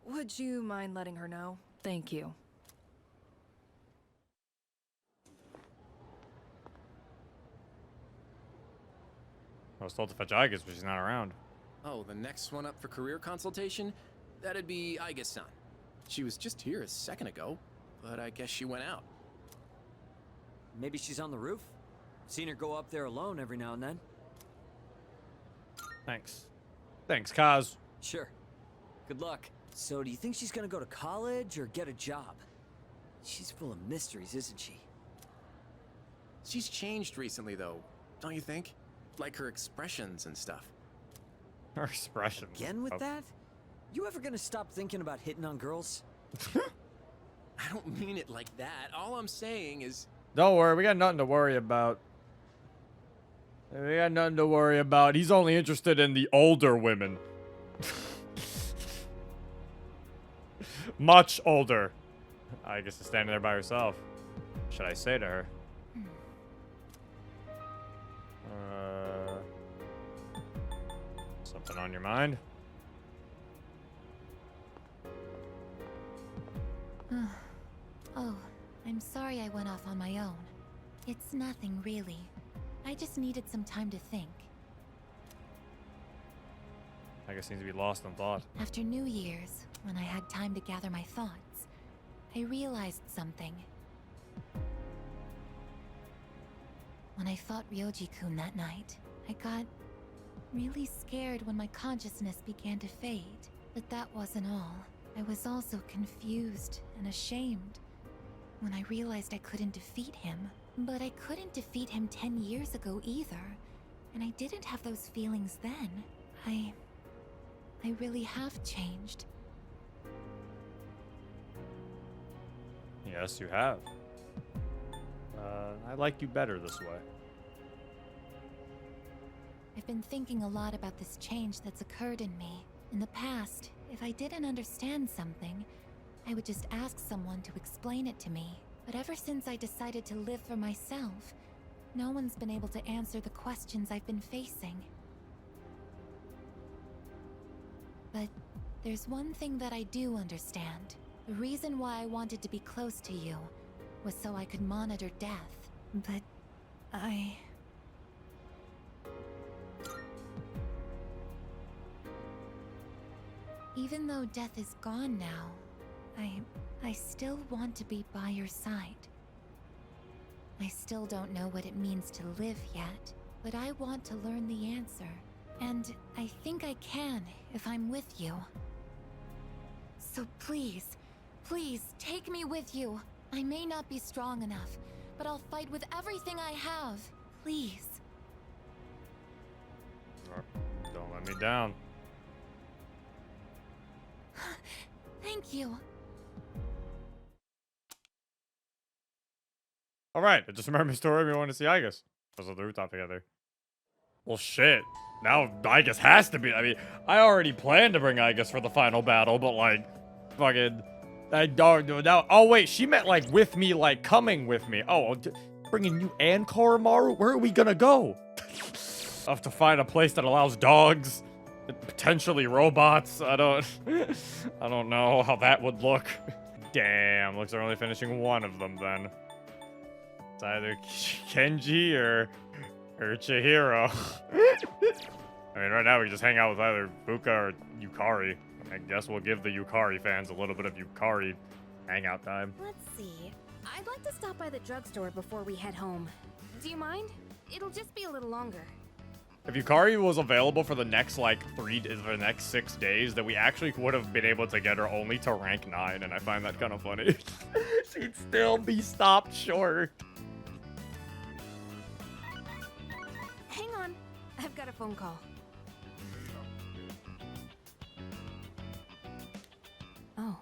H: Would you mind letting her know? Thank you.
B: I was told to fetch Aigis, but she's not around.
L: Oh, the next one up for career consultation? That'd be Aigis-san. She was just here a second ago, but I guess she went out.
M: Maybe she's on the roof? Seen her go up there alone every now and then.
B: Thanks. Thanks, Kaz.
M: Sure. Good luck. So, do you think she's gonna go to college or get a job? She's full of mysteries, isn't she?
L: She's changed recently, though, don't you think? Like her expressions and stuff.
B: Her expressions.
M: Again with
B: Oh.
M: that? You ever gonna stop thinking about hitting on girls?
L: I don't mean it like that. All I'm saying is...
B: Don't worry, we got nothing to worry about. We got nothing to worry about. He's only interested in the older women. Much older. I guess she's standing there by herself. What should I say to her? Something on your mind?
A: Oh, I'm sorry I went off on my own. It's nothing, really. I just needed some time to think.
B: I guess seems to be lost in thought.
A: After New Year's, when I had time to gather my thoughts, I realized something. When I fought Ryoji-kun that night, I got really scared when my consciousness began to fade. But that wasn't all. I was also confused and ashamed when I realized I couldn't defeat him. But I couldn't defeat him 10 years ago either, and I didn't have those feelings then. I really have changed.
B: Yes, you have. I like you better this way.
A: I've been thinking a lot about this change that's occurred in me. In the past, if I didn't understand something, I would just ask someone to explain it to me. But ever since I decided to live for myself, no one's been able to answer the questions I've been facing. But there's one thing that I do understand. The reason why I wanted to be close to you was so I could monitor death. But even though death is gone now, I still want to be by your side. I still don't know what it means to live yet, but I want to learn the answer. And I think I can if I'm with you. So please, please take me with you. I may not be strong enough, but I'll fight with everything I have. Please.
B: Don't let me down.
A: Thank you.
B: Alright, I just remembered my story. We want to see Igus. Let's on the rooftop together. Well, shit. Now Igus has to be. I mean, I already planned to bring Igus for the final battle, but like, fucking, I don't know now. Oh wait, she meant like with me, like coming with me. Oh, bringing you and Koromaru. Where are we gonna go? I have to find a place that allows dogs, and potentially robots. I don't know how that would look. Damn, looks like we're only finishing one of them then. It's either Kenji or Chihiro. I mean, right now we can just hang out with either Fuka or Yukari. I guess we'll give the Yukari fans a little bit of Yukari hangout time.
E: Let's see. I'd like to stop by the drugstore before we head home. Do you mind? It'll just be a little longer.
B: If Yukari was available for the next, like, 6 days, then we actually would have been able to get her only to rank 9, and I find that kind of funny. She'd still be stopped short.
E: Hang on. I've got a phone call. Oh.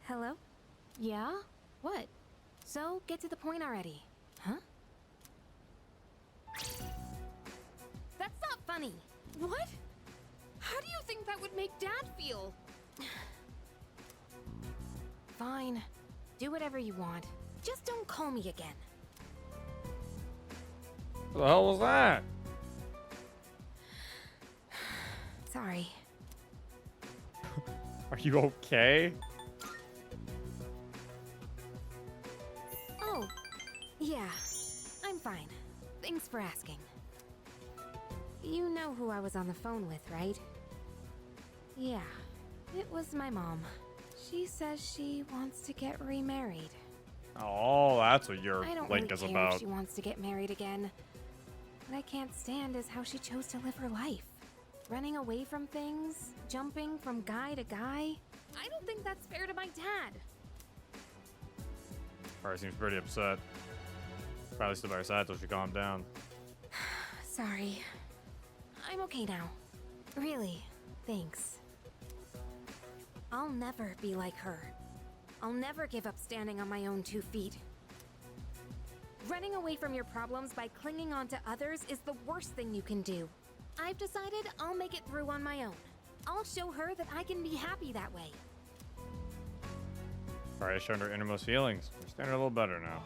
E: Hello? Yeah? What? So, get to the point already. Huh? That's not funny. What? How do you think that would make Dad feel? Fine. Do whatever you want. Just don't call me again.
B: What the hell was that?
E: Sorry.
B: Are you okay?
E: Oh, yeah. I'm fine. Thanks for asking. You know who I was on the phone with, right? Yeah, it was my mom. She says she wants to get remarried.
B: Oh, that's what your
E: I don't
B: link
E: really
B: is
E: care
B: about.
E: if she wants to get married again. What I can't stand is how she chose to live her life. Running away from things, jumping from guy to guy. I don't think that's fair to my dad.
B: Probably seems pretty upset. Probably stood by her side till she calmed down.
E: Sorry. I'm okay now. Really, thanks. I'll never be like her. I'll never give up standing on my own 2 feet. Running away from your problems by clinging on to others is the worst thing you can do. I've decided I'll make it through on my own. I'll show her that I can be happy that way.
B: Alright, showing her innermost feelings. Understand her a little better now.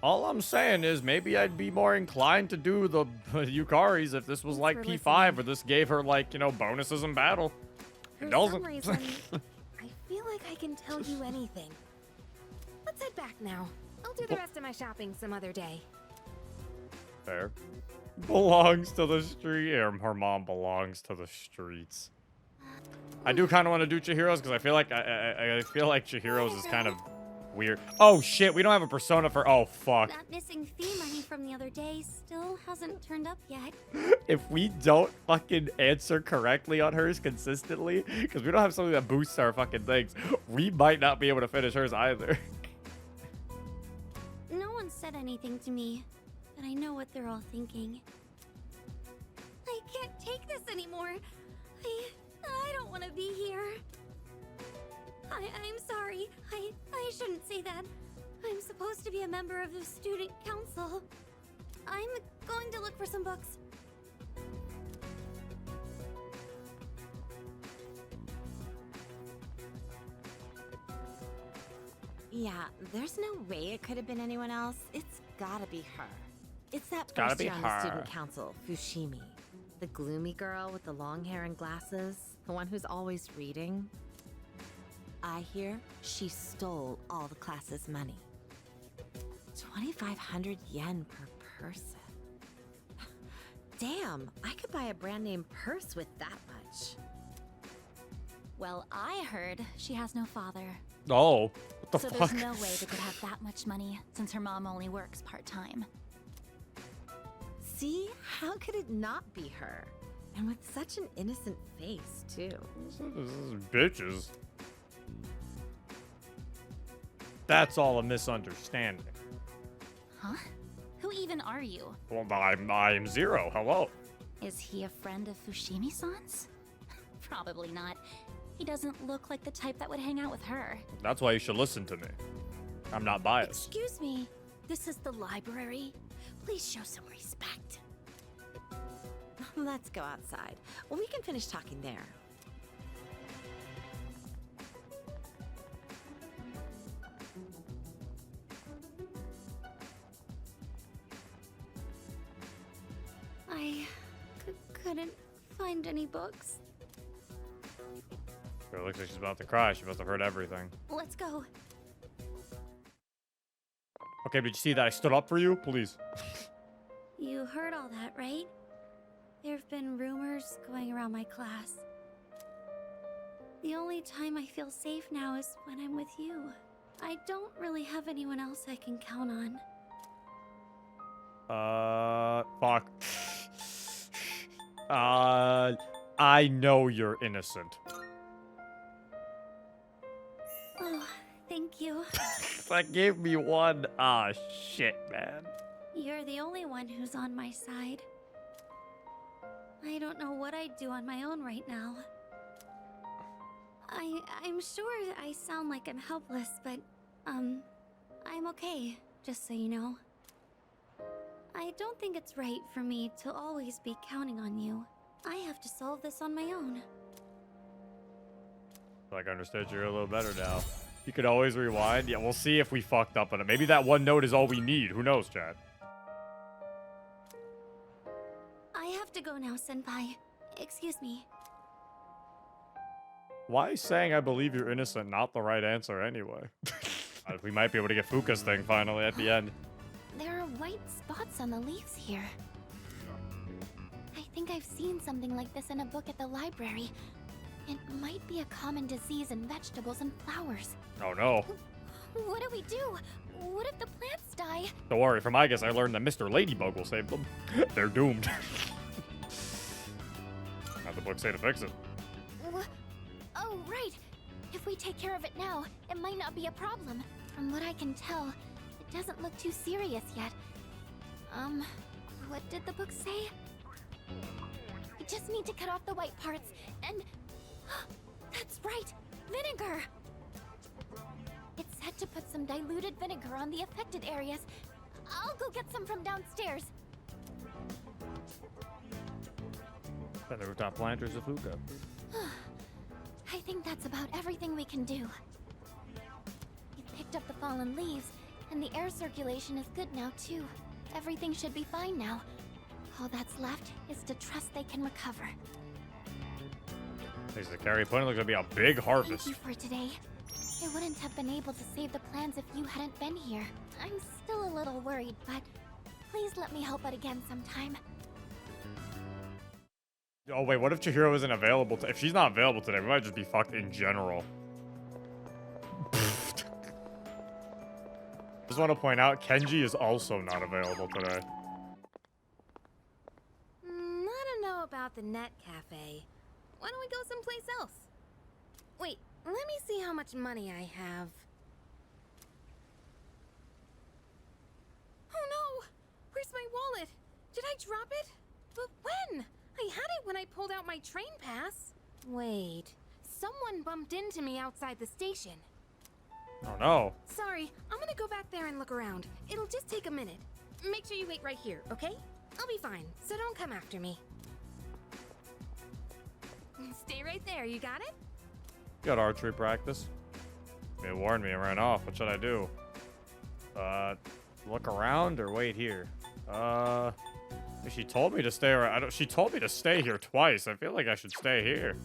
B: All I'm saying is maybe I'd be more inclined to do the Yukaris if this was like
E: for
B: P5, where this gave her like, you know, bonuses in battle.
E: For
B: It doesn't.
E: some reason, I feel like I can tell you anything. Let's head back now. I'll do the rest of my shopping some other day.
B: Fair. Belongs to the street. Or her mom belongs to the streets. I do kind of want to do Chihiro's because I feel like I feel like Chihiro's is kind of weird. Oh shit, we don't have a persona for. Oh fuck.
F: That missing fee money from the other day still hasn't turned up yet.
B: If we don't fucking answer correctly on hers consistently, because we don't have something that boosts our fucking things, we might not be able to finish hers either.
F: No one said anything to me, but I know what they're all thinking. I can't take this anymore. I don't want to be here. I'm sorry. I shouldn't say that. I'm supposed to be a member of the student council. I'm going to look for some books.
E: Yeah, there's no way it could have been anyone else. It's gotta be her. It's that
B: gotta
E: first
B: be
E: year on the student
B: her.
E: council, Fushimi. The gloomy girl with the long hair and glasses. The one who's always reading. I hear she stole all the class's money. 2,500 yen per person. Damn, I could buy a brand name purse with that much.
F: Well, I heard she has no father.
B: Oh, what the
F: So
B: fuck?
F: there's no way they could have that much money since her mom only works part-time.
E: See? How could it not be her? And with such an innocent face, too.
B: This is bitches. That's all a misunderstanding.
F: Huh? Who even are you?
B: Well, I'm Zero. Hello.
F: Is he a friend of Fushimi-san's? Probably not. He doesn't look like the type that would hang out with her.
B: That's why you should listen to me. I'm not biased.
F: Excuse me. This is the library. Please show some respect.
E: Let's go outside. Well, we can finish talking there.
F: I couldn't find any books.
B: It looks like she's about to cry. She must have heard everything.
F: Let's go.
B: Okay, did you see that I stood up for you? Please.
F: You heard all that, right? There have been rumors going around my class. The only time I feel safe now is when I'm with you. I don't really have anyone else I can count on.
B: Fuck. I know you're innocent.
F: Oh, thank you.
B: That gave me one. Ah, shit, man.
F: You're the only one who's on my side. I don't know what I'd do on my own right now. I'm sure I sound like I'm helpless, but, I'm okay, just so you know. I don't think it's right for me to always be counting on you. I have to solve this on my own.
B: Like, I understood you a little better now. You could always rewind. Yeah, we'll see if we fucked up on it. Maybe that one note is all we need. Who knows, Chad?
F: I have to go now, Senpai. Excuse me.
B: Why is saying I believe you're innocent not the right answer anyway? We might be able to get Fuka's thing finally at the end.
F: There are white spots on the leaves here. I think I've seen something like this in a book at the library. It might be a common disease in vegetables and flowers.
B: Oh no.
F: What do we do? What if the plants die?
B: Don't worry, from my guess I learned that Mr. Ladybug will save them. They're doomed. How'd the book say to fix it?
F: Oh, right. If we take care of it now, it might not be a problem. From what I can tell, it doesn't look too serious yet. What did the book say? We just need to cut off the white parts and... That's right! Vinegar! It said to put some diluted vinegar on the affected areas. I'll go get some from downstairs.
B: The rooftop planters of Fuka.
F: I think that's about everything we can do. You picked up the fallen leaves, and the air circulation is good now, too. Everything should be fine now. All that's left is to trust they can recover.
B: Thanks to Carrie Point, looks like it'll be a big harvest.
F: Thank you for today. I wouldn't have been able to save the plans if you hadn't been here. I'm still a little worried, but please let me help out again sometime.
B: Oh wait, what if Chihiro isn't available? If she's not available today, we might just be fucked in general. Just want to point out, Kenji is also not available today.
E: I don't know about the Net Cafe. Why don't we go someplace else? Wait, let me see how much money I have. Oh no! Where's my wallet? Did I drop it? But when? I had it when I pulled out my train pass. Wait, Someone bumped into me outside the station.
B: Oh no.
E: Sorry, I'm gonna go back there and look around. It'll just take a minute. Make sure you wait right here, okay? I'll be fine, so don't come after me. Stay right there, you got it?
B: Got archery practice. It warned me and ran off. What should I do? Look around or wait here? She told me to stay around. She told me to stay here twice. I feel like I should stay here.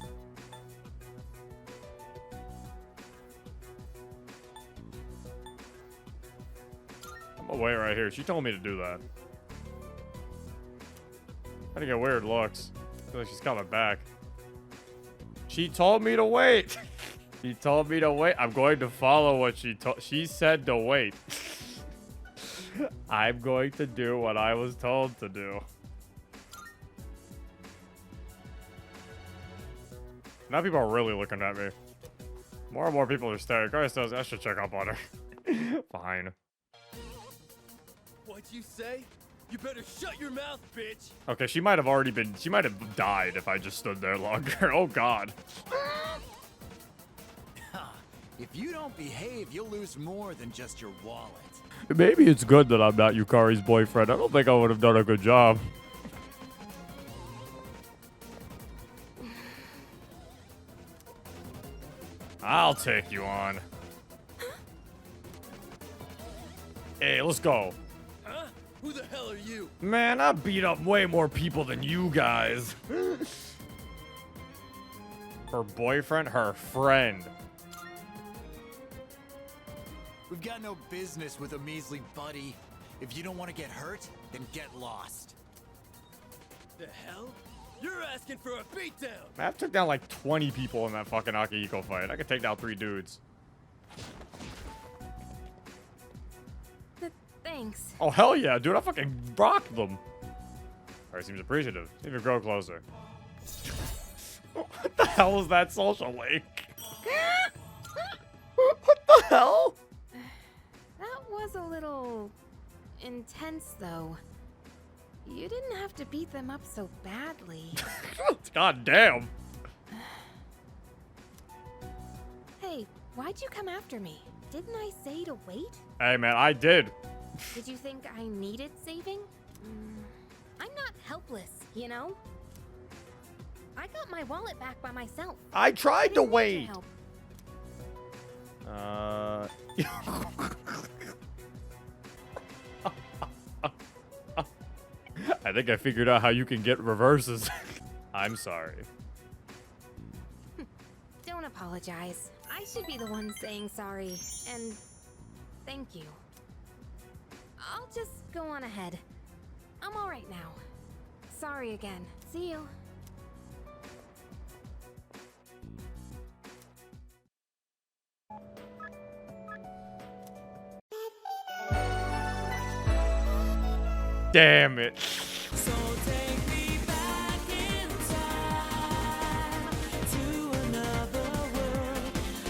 B: I'm gonna wait right here. She told me to do that. I get weird looks. I feel like she's coming back. She told me to wait. She told me to wait. I'm going to follow what she told. She said to wait. I'm going to do what I was told to do. Now people are really looking at me. More and more people are staring. Guy says I should check up on her. Fine.
N: What'd you say? You better shut your mouth, bitch!
B: Okay, she might have already been. She might have died if I just stood there longer. Oh God.
O: If you don't behave, you'll lose more than just your wallet.
B: Maybe it's good that I'm not Yukari's boyfriend. I don't think I would have done a good job. I'll take you on. Hey, let's go.
N: Huh? Who the hell are you?
B: Man, I beat up way more people than you guys. Her boyfriend, her friend.
O: We've got no business with a measly buddy. If you don't want to get hurt, then get lost.
N: The hell? You're asking for a beatdown!
B: I took down like 20 people in that fucking Akihiko fight. I could take down 3 dudes.
E: Thanks.
B: Oh, hell yeah, dude. I fucking rocked them. Alright, seems appreciative. Even grow closer. What the hell is that social link? What the hell?
E: That was a little intense, though. You didn't have to beat them up so badly.
B: God damn.
E: Hey, why'd you come after me? Didn't I say to wait?
B: Hey, man, I did.
E: Did you think I needed saving? I'm not helpless, you know? I got my wallet back by myself.
B: I tried to
E: didn't need
B: wait.
E: your help.
B: I think I figured out how you can get reverses. I'm sorry.
E: Don't apologize. I should be the one saying sorry. And thank you. I'll just go on ahead. I'm alright now. Sorry again. See you.
B: Damn it.
P: So take me back in time to another world,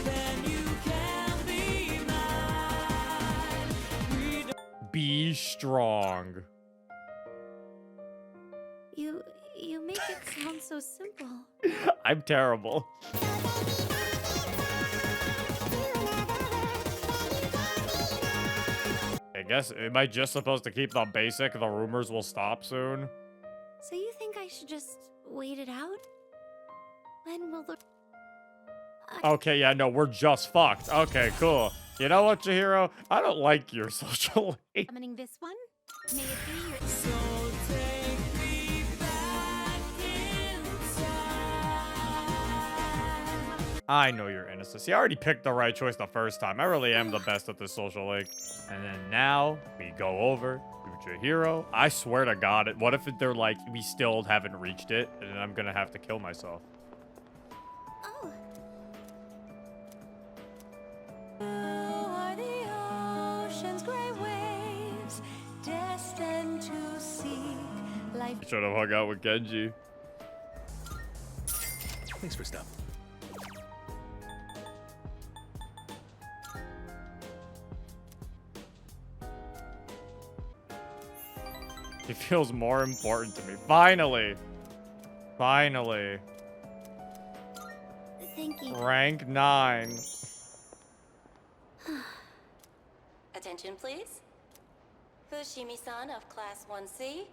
P: then you can be mine.
B: Be strong.
F: You make it sound so simple.
B: I'm terrible. I guess, am I just supposed to keep the basic? The rumors will stop soon?
F: So you think I should just wait it out? When will the...
B: Okay, yeah, no, we're just fucked. Okay, cool. You know what, Chihiro? I don't like your social link.
I: Summoning this one? May it be your...
P: So take me back in time.
B: I know you're innocent. See, I already picked the right choice the first time. I really am the best at this social link. And then now we go over to Chihiro. I swear to God, what if they're like, we still haven't reached it, and then I'm gonna have to kill myself.
F: Oh.
P: Are the ocean's gray waves destined to seek life?
B: I should have hung out with Genji.
L: Thanks for stopping.
B: He feels more important to me. Finally. Finally.
F: Thank you.
B: Rank 9.
Q: Attention, please. Fushimi-san of Class 1C.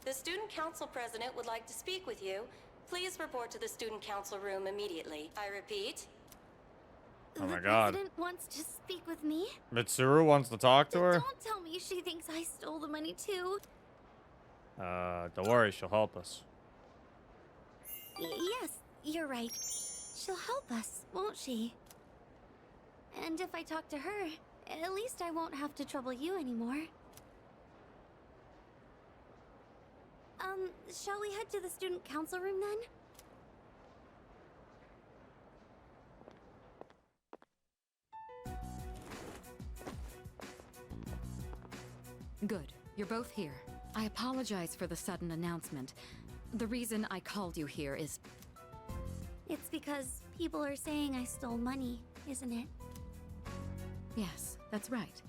Q: The Student Council President would like to speak with you. Please report to the Student Council room immediately. I repeat.
B: Oh my
F: The
B: god.
F: president wants to speak with me.
B: Mitsuru wants to talk to her?
F: Don't tell me she thinks I stole the money too.
B: Don't worry, she'll help us.
F: Yes, you're right. She'll help us, won't she? And if I talk to her, at least I won't have to trouble you anymore. Shall we head to the student council room then?
C: Good. You're both here. I apologize for the sudden announcement. The reason I called you here is...
F: It's because people are saying I stole money, isn't it?
C: Yes, that's right.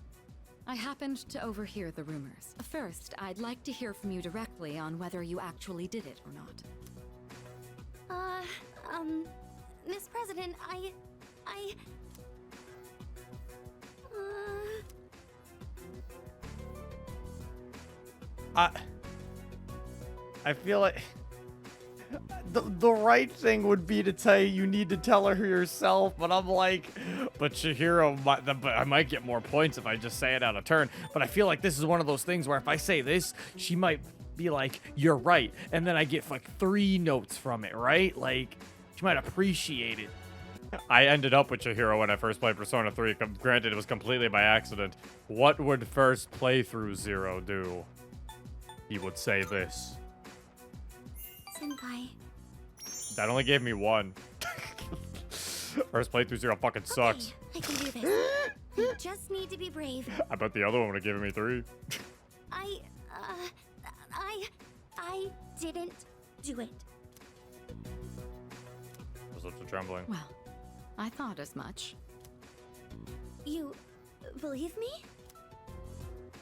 C: I happened to overhear the rumors. First, I'd like to hear from you directly on whether you actually did it or not.
F: Miss President,
B: I feel like the right thing would be to tell you need to tell her yourself, but I'm like, but Chihiro, I might get more points if I just say it out of turn. But I feel like this is one of those things where if I say this, she might be like, "You're right," and then I get like 3 notes from it, right? Like, she might appreciate it. I ended up with Chihiro when I first played Persona 3. Granted, it was completely by accident. What would first playthrough Zero do? He would say this.
F: Senpai.
B: That only gave me 1. First playthrough Zero fucking sucks.
F: I can do this. I just need to be brave.
B: I bet the other one would have given me 3.
F: I didn't do it.
B: Those lips are trembling.
C: Well, I thought as much.
F: You believe me?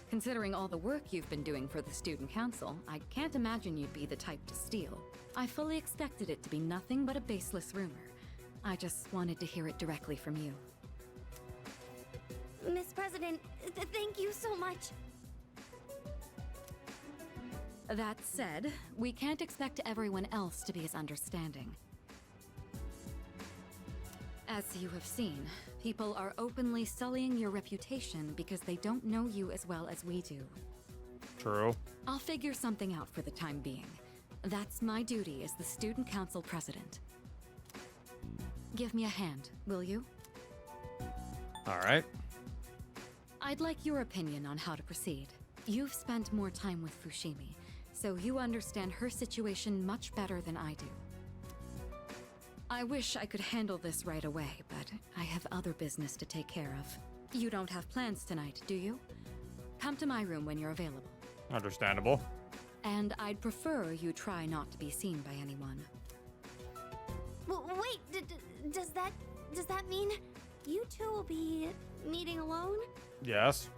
C: Considering all the work you've been doing for the student council, I can't imagine you'd be the type to steal. I fully expected it to be nothing but a baseless rumor. I just wanted to hear it directly from you.
F: Miss President, thank you so much.
C: That said, we can't expect everyone else to be as understanding. As you have seen, people are openly sullying your reputation because they don't know you as well as we do.
B: True.
C: I'll figure something out for the time being. That's my duty as the student council president. Give me a hand, will you?
B: All right.
C: I'd like your opinion on how to proceed. You've spent more time with Fushimi, so you understand her situation much better than I do. I wish I could handle this right away, but I have other business to take care of. You don't have plans tonight, do you? Come to my room when you're available.
B: Understandable.
C: And I'd prefer you try not to be seen by anyone.
F: Wait, does that mean you two will be meeting alone?
B: Yes.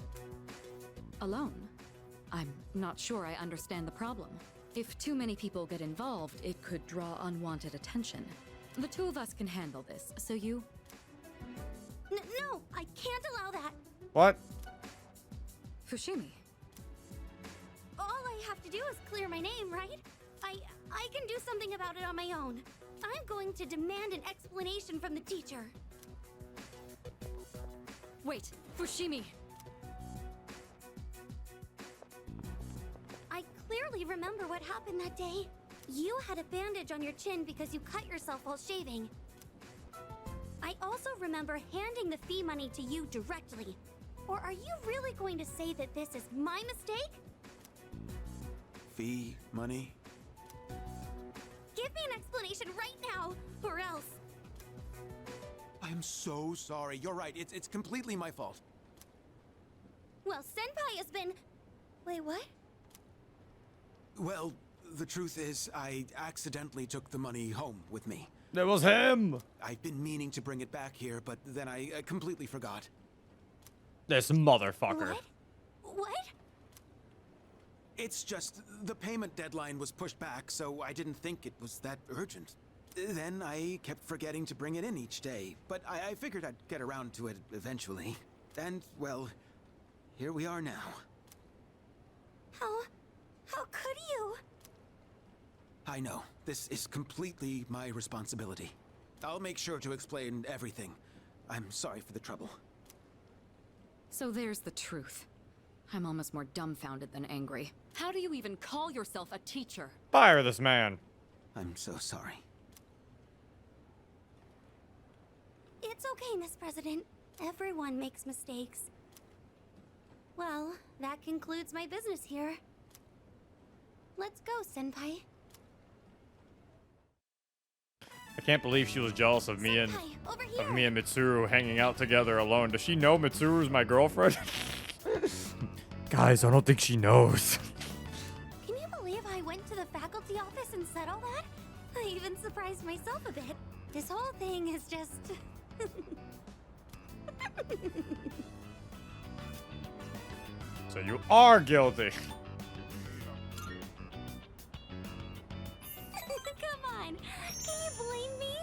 C: Alone? I'm not sure I understand the problem. If too many people get involved, it could draw unwanted attention. The 2 of us can handle this, so you...
F: No, I can't allow that.
B: What?
C: Fushimi.
F: All I have to do is clear my name, right? I can do something about it on my own. I'm going to demand an explanation from the teacher.
C: Wait, Fushimi!
F: I clearly remember what happened that day. You had a bandage on your chin because you cut yourself while shaving. I also remember handing the fee money to you directly. Or are you really going to say that this is my mistake?
O: Fee, money?
F: Give me an explanation right now, or else.
O: I'm so sorry. You're right. It's completely my fault.
F: Well, Senpai has been... Wait, what?
O: Well, the truth is, I accidentally took the money home with me.
B: That was him!
O: I've been meaning to bring it back here, but then I completely forgot.
B: This motherfucker.
F: What?
O: It's just, the payment deadline was pushed back, so I didn't think it was that urgent.
D: Then I kept forgetting to bring it in each day, but I figured I'd get around to it eventually. And, well, here we are now.
F: How could you?
D: I know. This is completely my responsibility. I'll make sure to explain everything. I'm sorry for the trouble.
C: So there's the truth. I'm almost more dumbfounded than angry. How do you even call yourself a teacher?
B: Fire this man.
D: I'm so sorry.
F: It's okay, Miss President. Everyone makes mistakes. Well, that concludes my business here. Let's go, Senpai.
B: I can't believe she was jealous of me and Mitsuru hanging out together alone. Does she know Mitsuru's my girlfriend? Guys, I don't think she knows.
F: Can you believe I went to the faculty office and said all that? I even surprised myself a bit. This whole thing is just...
B: So you are guilty.
F: Come on, can you blame me?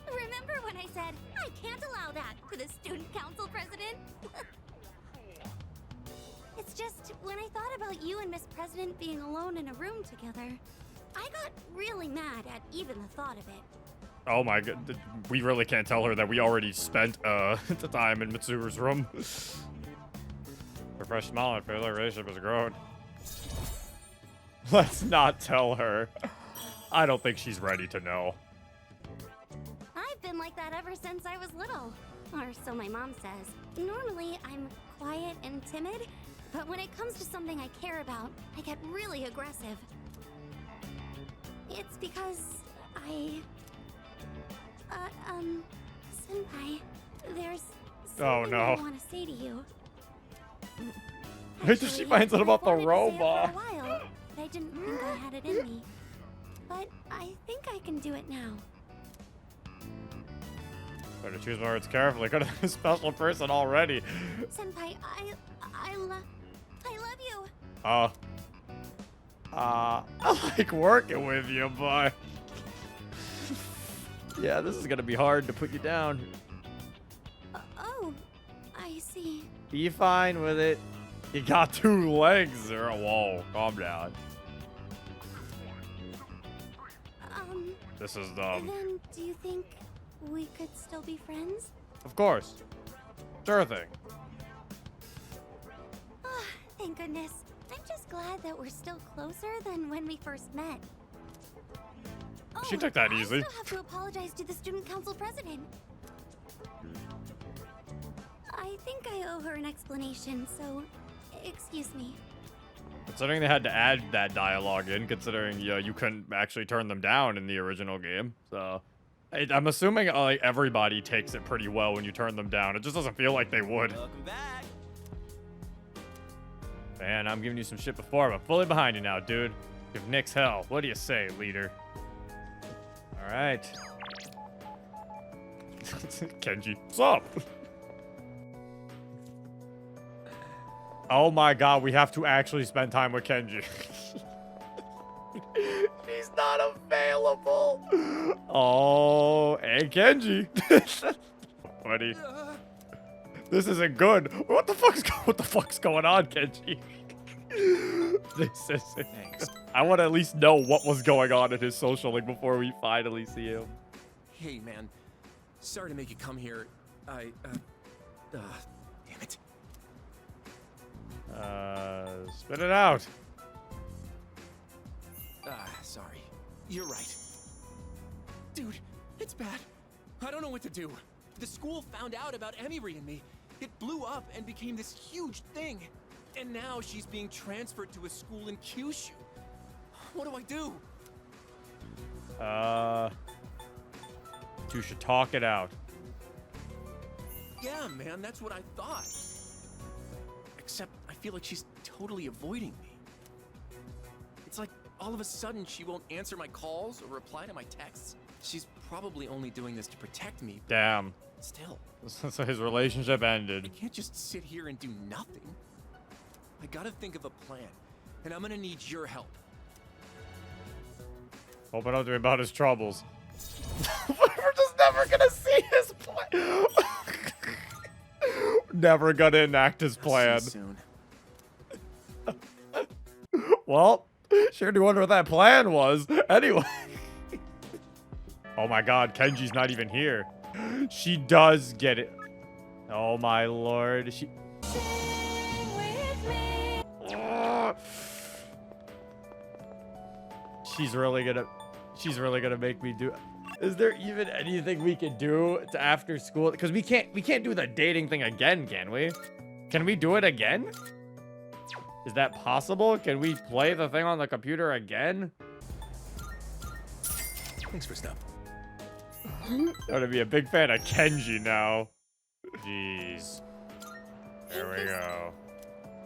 F: Remember when I said, I can't allow that to the student council president? It's just, when I thought about you and Miss President being alone in a room together, I got really mad at even the thought of it.
B: Oh my god, we really can't tell her that we already spent the time in Mitsuru's room. Her fresh smile and feel like relationship has grown. Let's not tell her. I don't think she's ready to know.
F: I've been like that ever since I was little. Or so my mom says. Normally, I'm quiet and timid, but when it comes to something I care about, I get really aggressive. It's because Senpai, there's something I want to say to you.
B: Wait till she finds out about the robot.
F: For a while, but I didn't think I had it in me. But I think I can do it now.
B: Better choose my words carefully. Could have been a special person already.
F: Senpai, I love you.
B: I like working with you, but yeah, this is gonna be hard to put you down.
F: Oh, I see.
B: Be fine with it. You got 2 legs there. Whoa, calm down. This is dumb.
F: Then do you think we could still be friends?
B: Of course. Sure thing.
F: Oh, thank goodness. I'm just glad that we're still closer than when we first met.
B: She took that easy.
F: I still have to apologize to the student council president. I think I owe her an explanation, so excuse me.
B: Considering they had to add that dialogue in, considering you couldn't actually turn them down in the original game, so I'm assuming like everybody takes it pretty well when you turn them down. It just doesn't feel like they would.
N: Welcome back.
B: Man, I'm giving you some shit before, but I'm fully behind you now, dude. Give Nyx hell. What do you say, leader? All right. Kenji, what's up? Oh my god, we have to actually spend time with Kenji. She's not available. Oh, and Kenji. Buddy. This isn't good. What the fuck's going on, Kenji? This isn't.
L: Thanks.
B: I want to at least know what was going on in his social link before we finally see him.
L: Hey, man. Sorry to make you come here. Damn it.
B: Spit it out.
L: Sorry. You're right. Dude, it's bad. I don't know what to do. The school found out about Emiri and me. It blew up and became this huge thing. And now she's being transferred to a school in Kyushu. What do I do?
B: You should talk it out.
L: Yeah, man, that's what I thought. Except I feel like she's totally avoiding me. It's like all of a sudden she won't answer my calls or reply to my texts. She's probably only doing this to protect me.
B: Damn.
L: Still.
B: So his relationship ended.
L: I can't just sit here and do nothing. I gotta think of a plan, and I'm gonna need your help.
B: Open up to me about his troubles. We're just never gonna see his plan. Never gonna enact his plan.
D: Soon.
B: Well, sure do wonder what that plan was. Anyway. Oh my god, Kenji's not even here. She does get it. Oh my lord. She's really gonna make me do. Is there even anything we can do to after school? Because we can't do the dating thing again, can we? Can we do it again? Is that possible? Can we play the thing on the computer again?
G: Thanks for stopping.
B: I'm gonna be a big fan of Kenji now. Jeez. There we go.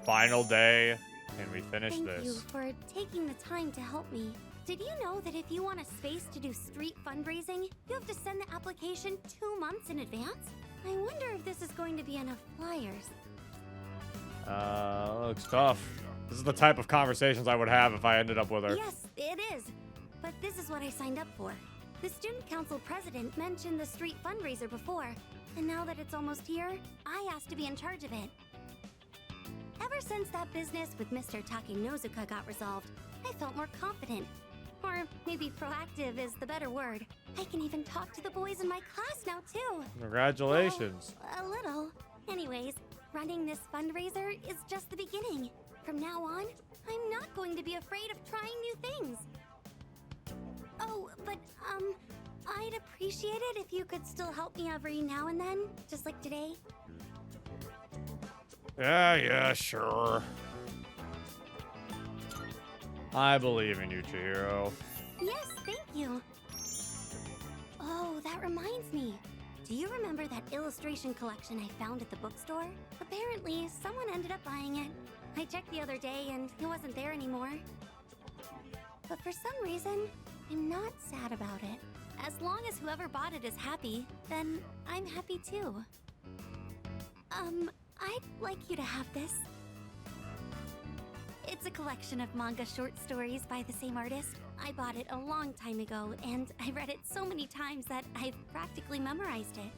B: Final day, and we finish
R: Thank
B: this.
R: you for taking the time to help me. Did you know that if you want a space to do street fundraising, you have to send the application 2 months in advance? I wonder if this is going to be enough flyers.
B: Looks tough. This is the type of conversations I would have if I ended up with her.
R: Yes, it is. But this is what I signed up for. The student council president mentioned the street fundraiser before, and now that it's almost here, I asked to be in charge of it. Ever since that business with Mr. Takenozuka got resolved, I felt more confident. Or maybe proactive is the better word. I can even talk to the boys in my class now, too.
B: Congratulations.
R: Well, a little. Anyways, running this fundraiser is just the beginning. From now on, I'm not going to be afraid of trying new things. Oh, but, I'd appreciate it if you could still help me every now and then, just like today.
B: Yeah, sure. I believe in you, Chihiro.
R: Yes, thank you. Oh, that reminds me. Do you remember that illustration collection I found at the bookstore? Apparently, someone ended up buying it. I checked the other day and it wasn't there anymore. But for some reason, I'm not sad about it. As long as whoever bought it is happy, then I'm happy too. I'd like you to have this. It's a collection of manga short stories by the same artist. I bought it a long time ago, and I read it so many times that I've practically memorized it.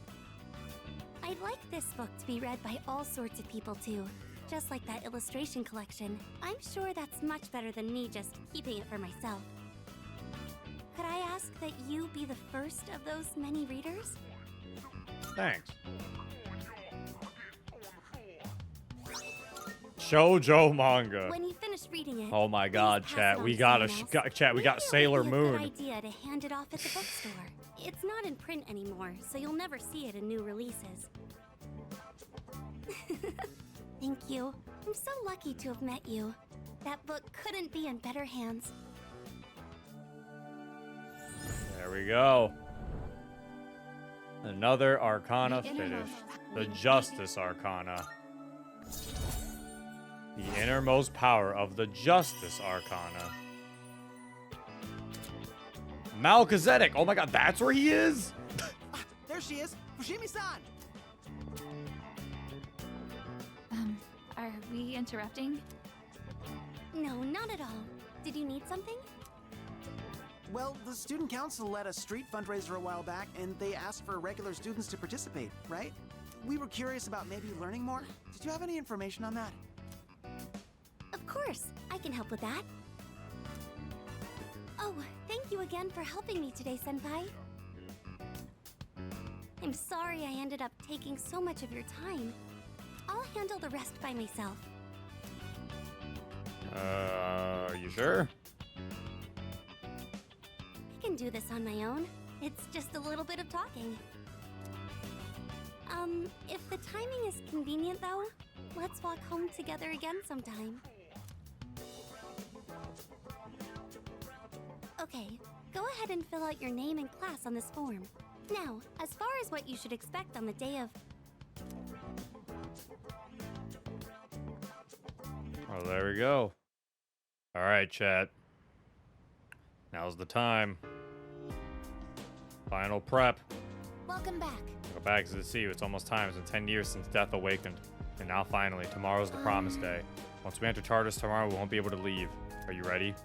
R: I'd like this book to be read by all sorts of people too, just like that illustration collection. I'm sure that's much better than me just keeping it for myself. Could I ask that you be the first of those many readers?
B: Thanks. Shoujo manga.
R: When you finish reading it,
B: Oh my god,
R: please pass
B: chat.
R: it
B: We
R: on to
B: got
R: someone else.
B: chat, we got
R: Maybe it
B: Sailor
R: would be a good
B: Moon.
R: idea to hand it off at the bookstore. It's not in print anymore, so you'll never see it in new releases. Thank you. I'm so lucky to have met you. That book couldn't be in better hands.
B: There we go. Another Arcana finished. The Justice Arcana. The innermost power of the Justice Arcana. Malkazetic. Oh my god, that's where he is?
D: There she is! Fushimi-san!
S: Are we interrupting?
R: No, not at all. Did you need something?
D: Well, the student council led a street fundraiser a while back, and they asked for regular students to participate, right? We were curious about maybe learning more. Did you have any information on that?
R: Of course, I can help with that. Oh, thank you again for helping me today, Senpai. I'm sorry I ended up taking so much of your time. I'll handle the rest by myself.
B: Are you sure?
R: I can do this on my own. It's just a little bit of talking. If the timing is convenient though, let's walk home together again sometime. Okay, go ahead and fill out your name and class on this form. Now, as far as what you should expect on the day of...
B: Oh, there we go. All right, chat. Now's the time. Final prep.
R: Welcome back.
B: Go back to the sea. It's almost time. It's been 10 years since Death awakened. And now finally, tomorrow's the promised day. Once we enter Tartarus tomorrow, we won't be able to leave. Are you ready?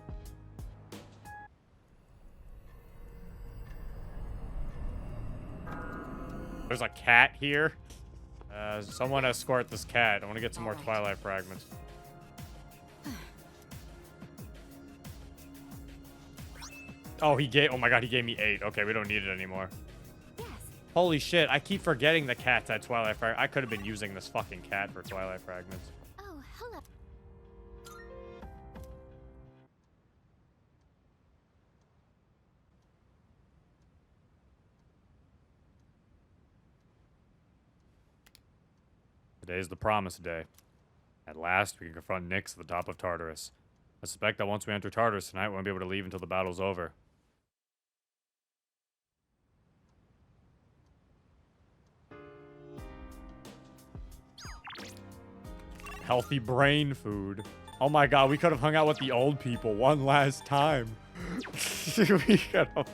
B: There's a cat here. Someone escort this cat. I want to get some more
C: All right.
B: Twilight fragments. Oh, he gave. Oh my God, he gave me 8. Okay, we don't need it anymore. Holy shit! I keep forgetting the cat's at Twilight fragments. I could have been using this fucking cat for Twilight fragments.
F: Oh, hello.
B: Today's the promise day. At last, we can confront Nyx at the top of Tartarus. I suspect that once we enter Tartarus tonight, we won't be able to leave until the battle's over. Healthy brain food. Oh my God, we could have hung out with the old people one last time. We could have.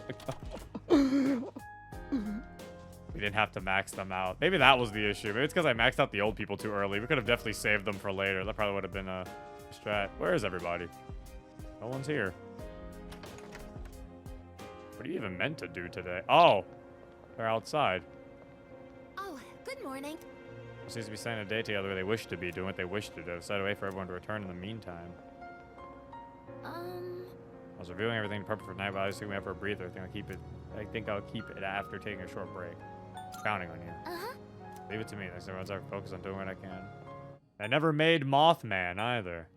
B: We didn't have to max them out. Maybe that was the issue. Maybe it's because I maxed out the old people too early. We could have definitely saved them for later. That probably would have been a strat. Where is everybody? No one's here. What are you even meant to do today? Oh, they're outside.
F: Oh, good morning.
B: Seems to be spending a day together where they wish to be, doing what they wish to do. Set away for everyone to return in the meantime. I was reviewing everything perfect for tonight, but I was thinking we have for a breather. I think I'll keep it after taking a short break. Counting on you. Leave it to me. Next time I focus on doing what I can. I never made Mothman either.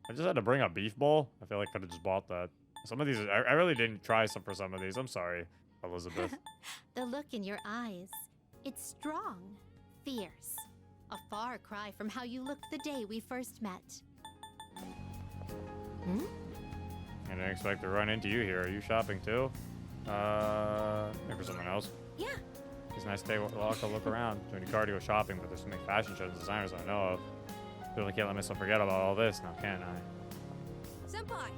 B: I just had to bring a beef bowl. I feel like I could have just bought that. Some of these, I really didn't try for some of these. I'm sorry, Elizabeth.
I: The look in your eyes. It's strong, fierce. A far cry from how you looked the day we first met.
B: I didn't expect to run into you here. Are you shopping too? Maybe for someone else.
I: Yeah.
B: It's nice to take a look around. Doing cardio shopping, but there's so many fashion shows and designers I know of. Really can't let myself forget about all this now, can I?
C: Senpai!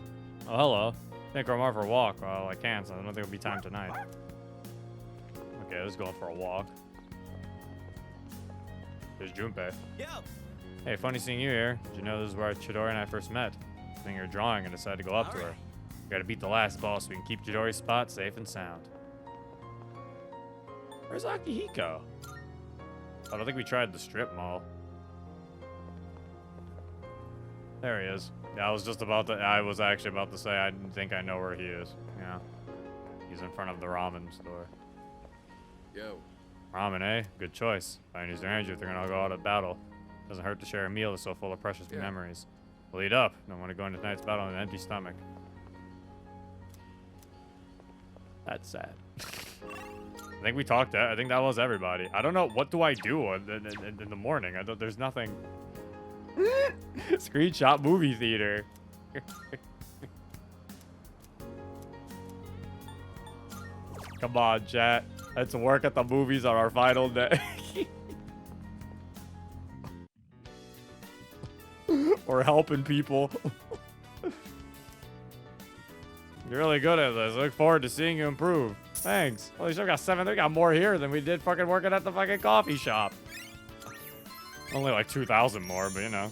B: Oh, hello. Think I'm out for a walk. Well, I can't, so I don't think it'll be time tonight. Okay, let's go for a walk. There's Junpei.
O: Yo!
B: Hey, funny seeing you here. Did you know this is where Chidori and I first met? Seeing her drawing and decided to go up to her. We gotta beat the last boss so we can keep Chidori's spot safe and sound. Where's Akihiko? I don't think we tried the strip mall. There he is. Yeah, I was actually about to say I think I know where he is. Yeah. He's in front of the ramen store.
K: Yo.
B: Ramen, eh? Good choice. I use their energy if they're gonna go out of battle. Doesn't hurt to share a meal that's so full of precious memories. We'll eat up. Don't want to go into tonight's battle on an empty stomach. That's sad. I think we talked. I think that was everybody. I don't know. What do I do in the morning? There's nothing. Screenshot movie theater. Come on, chat. Let's work at the movies on our final day. We're helping people. You're really good at this. I look forward to seeing you improve. Thanks. Well, we still got 7. We got more here than we did fucking working at the fucking coffee shop. Only like 2,000 more, but you know.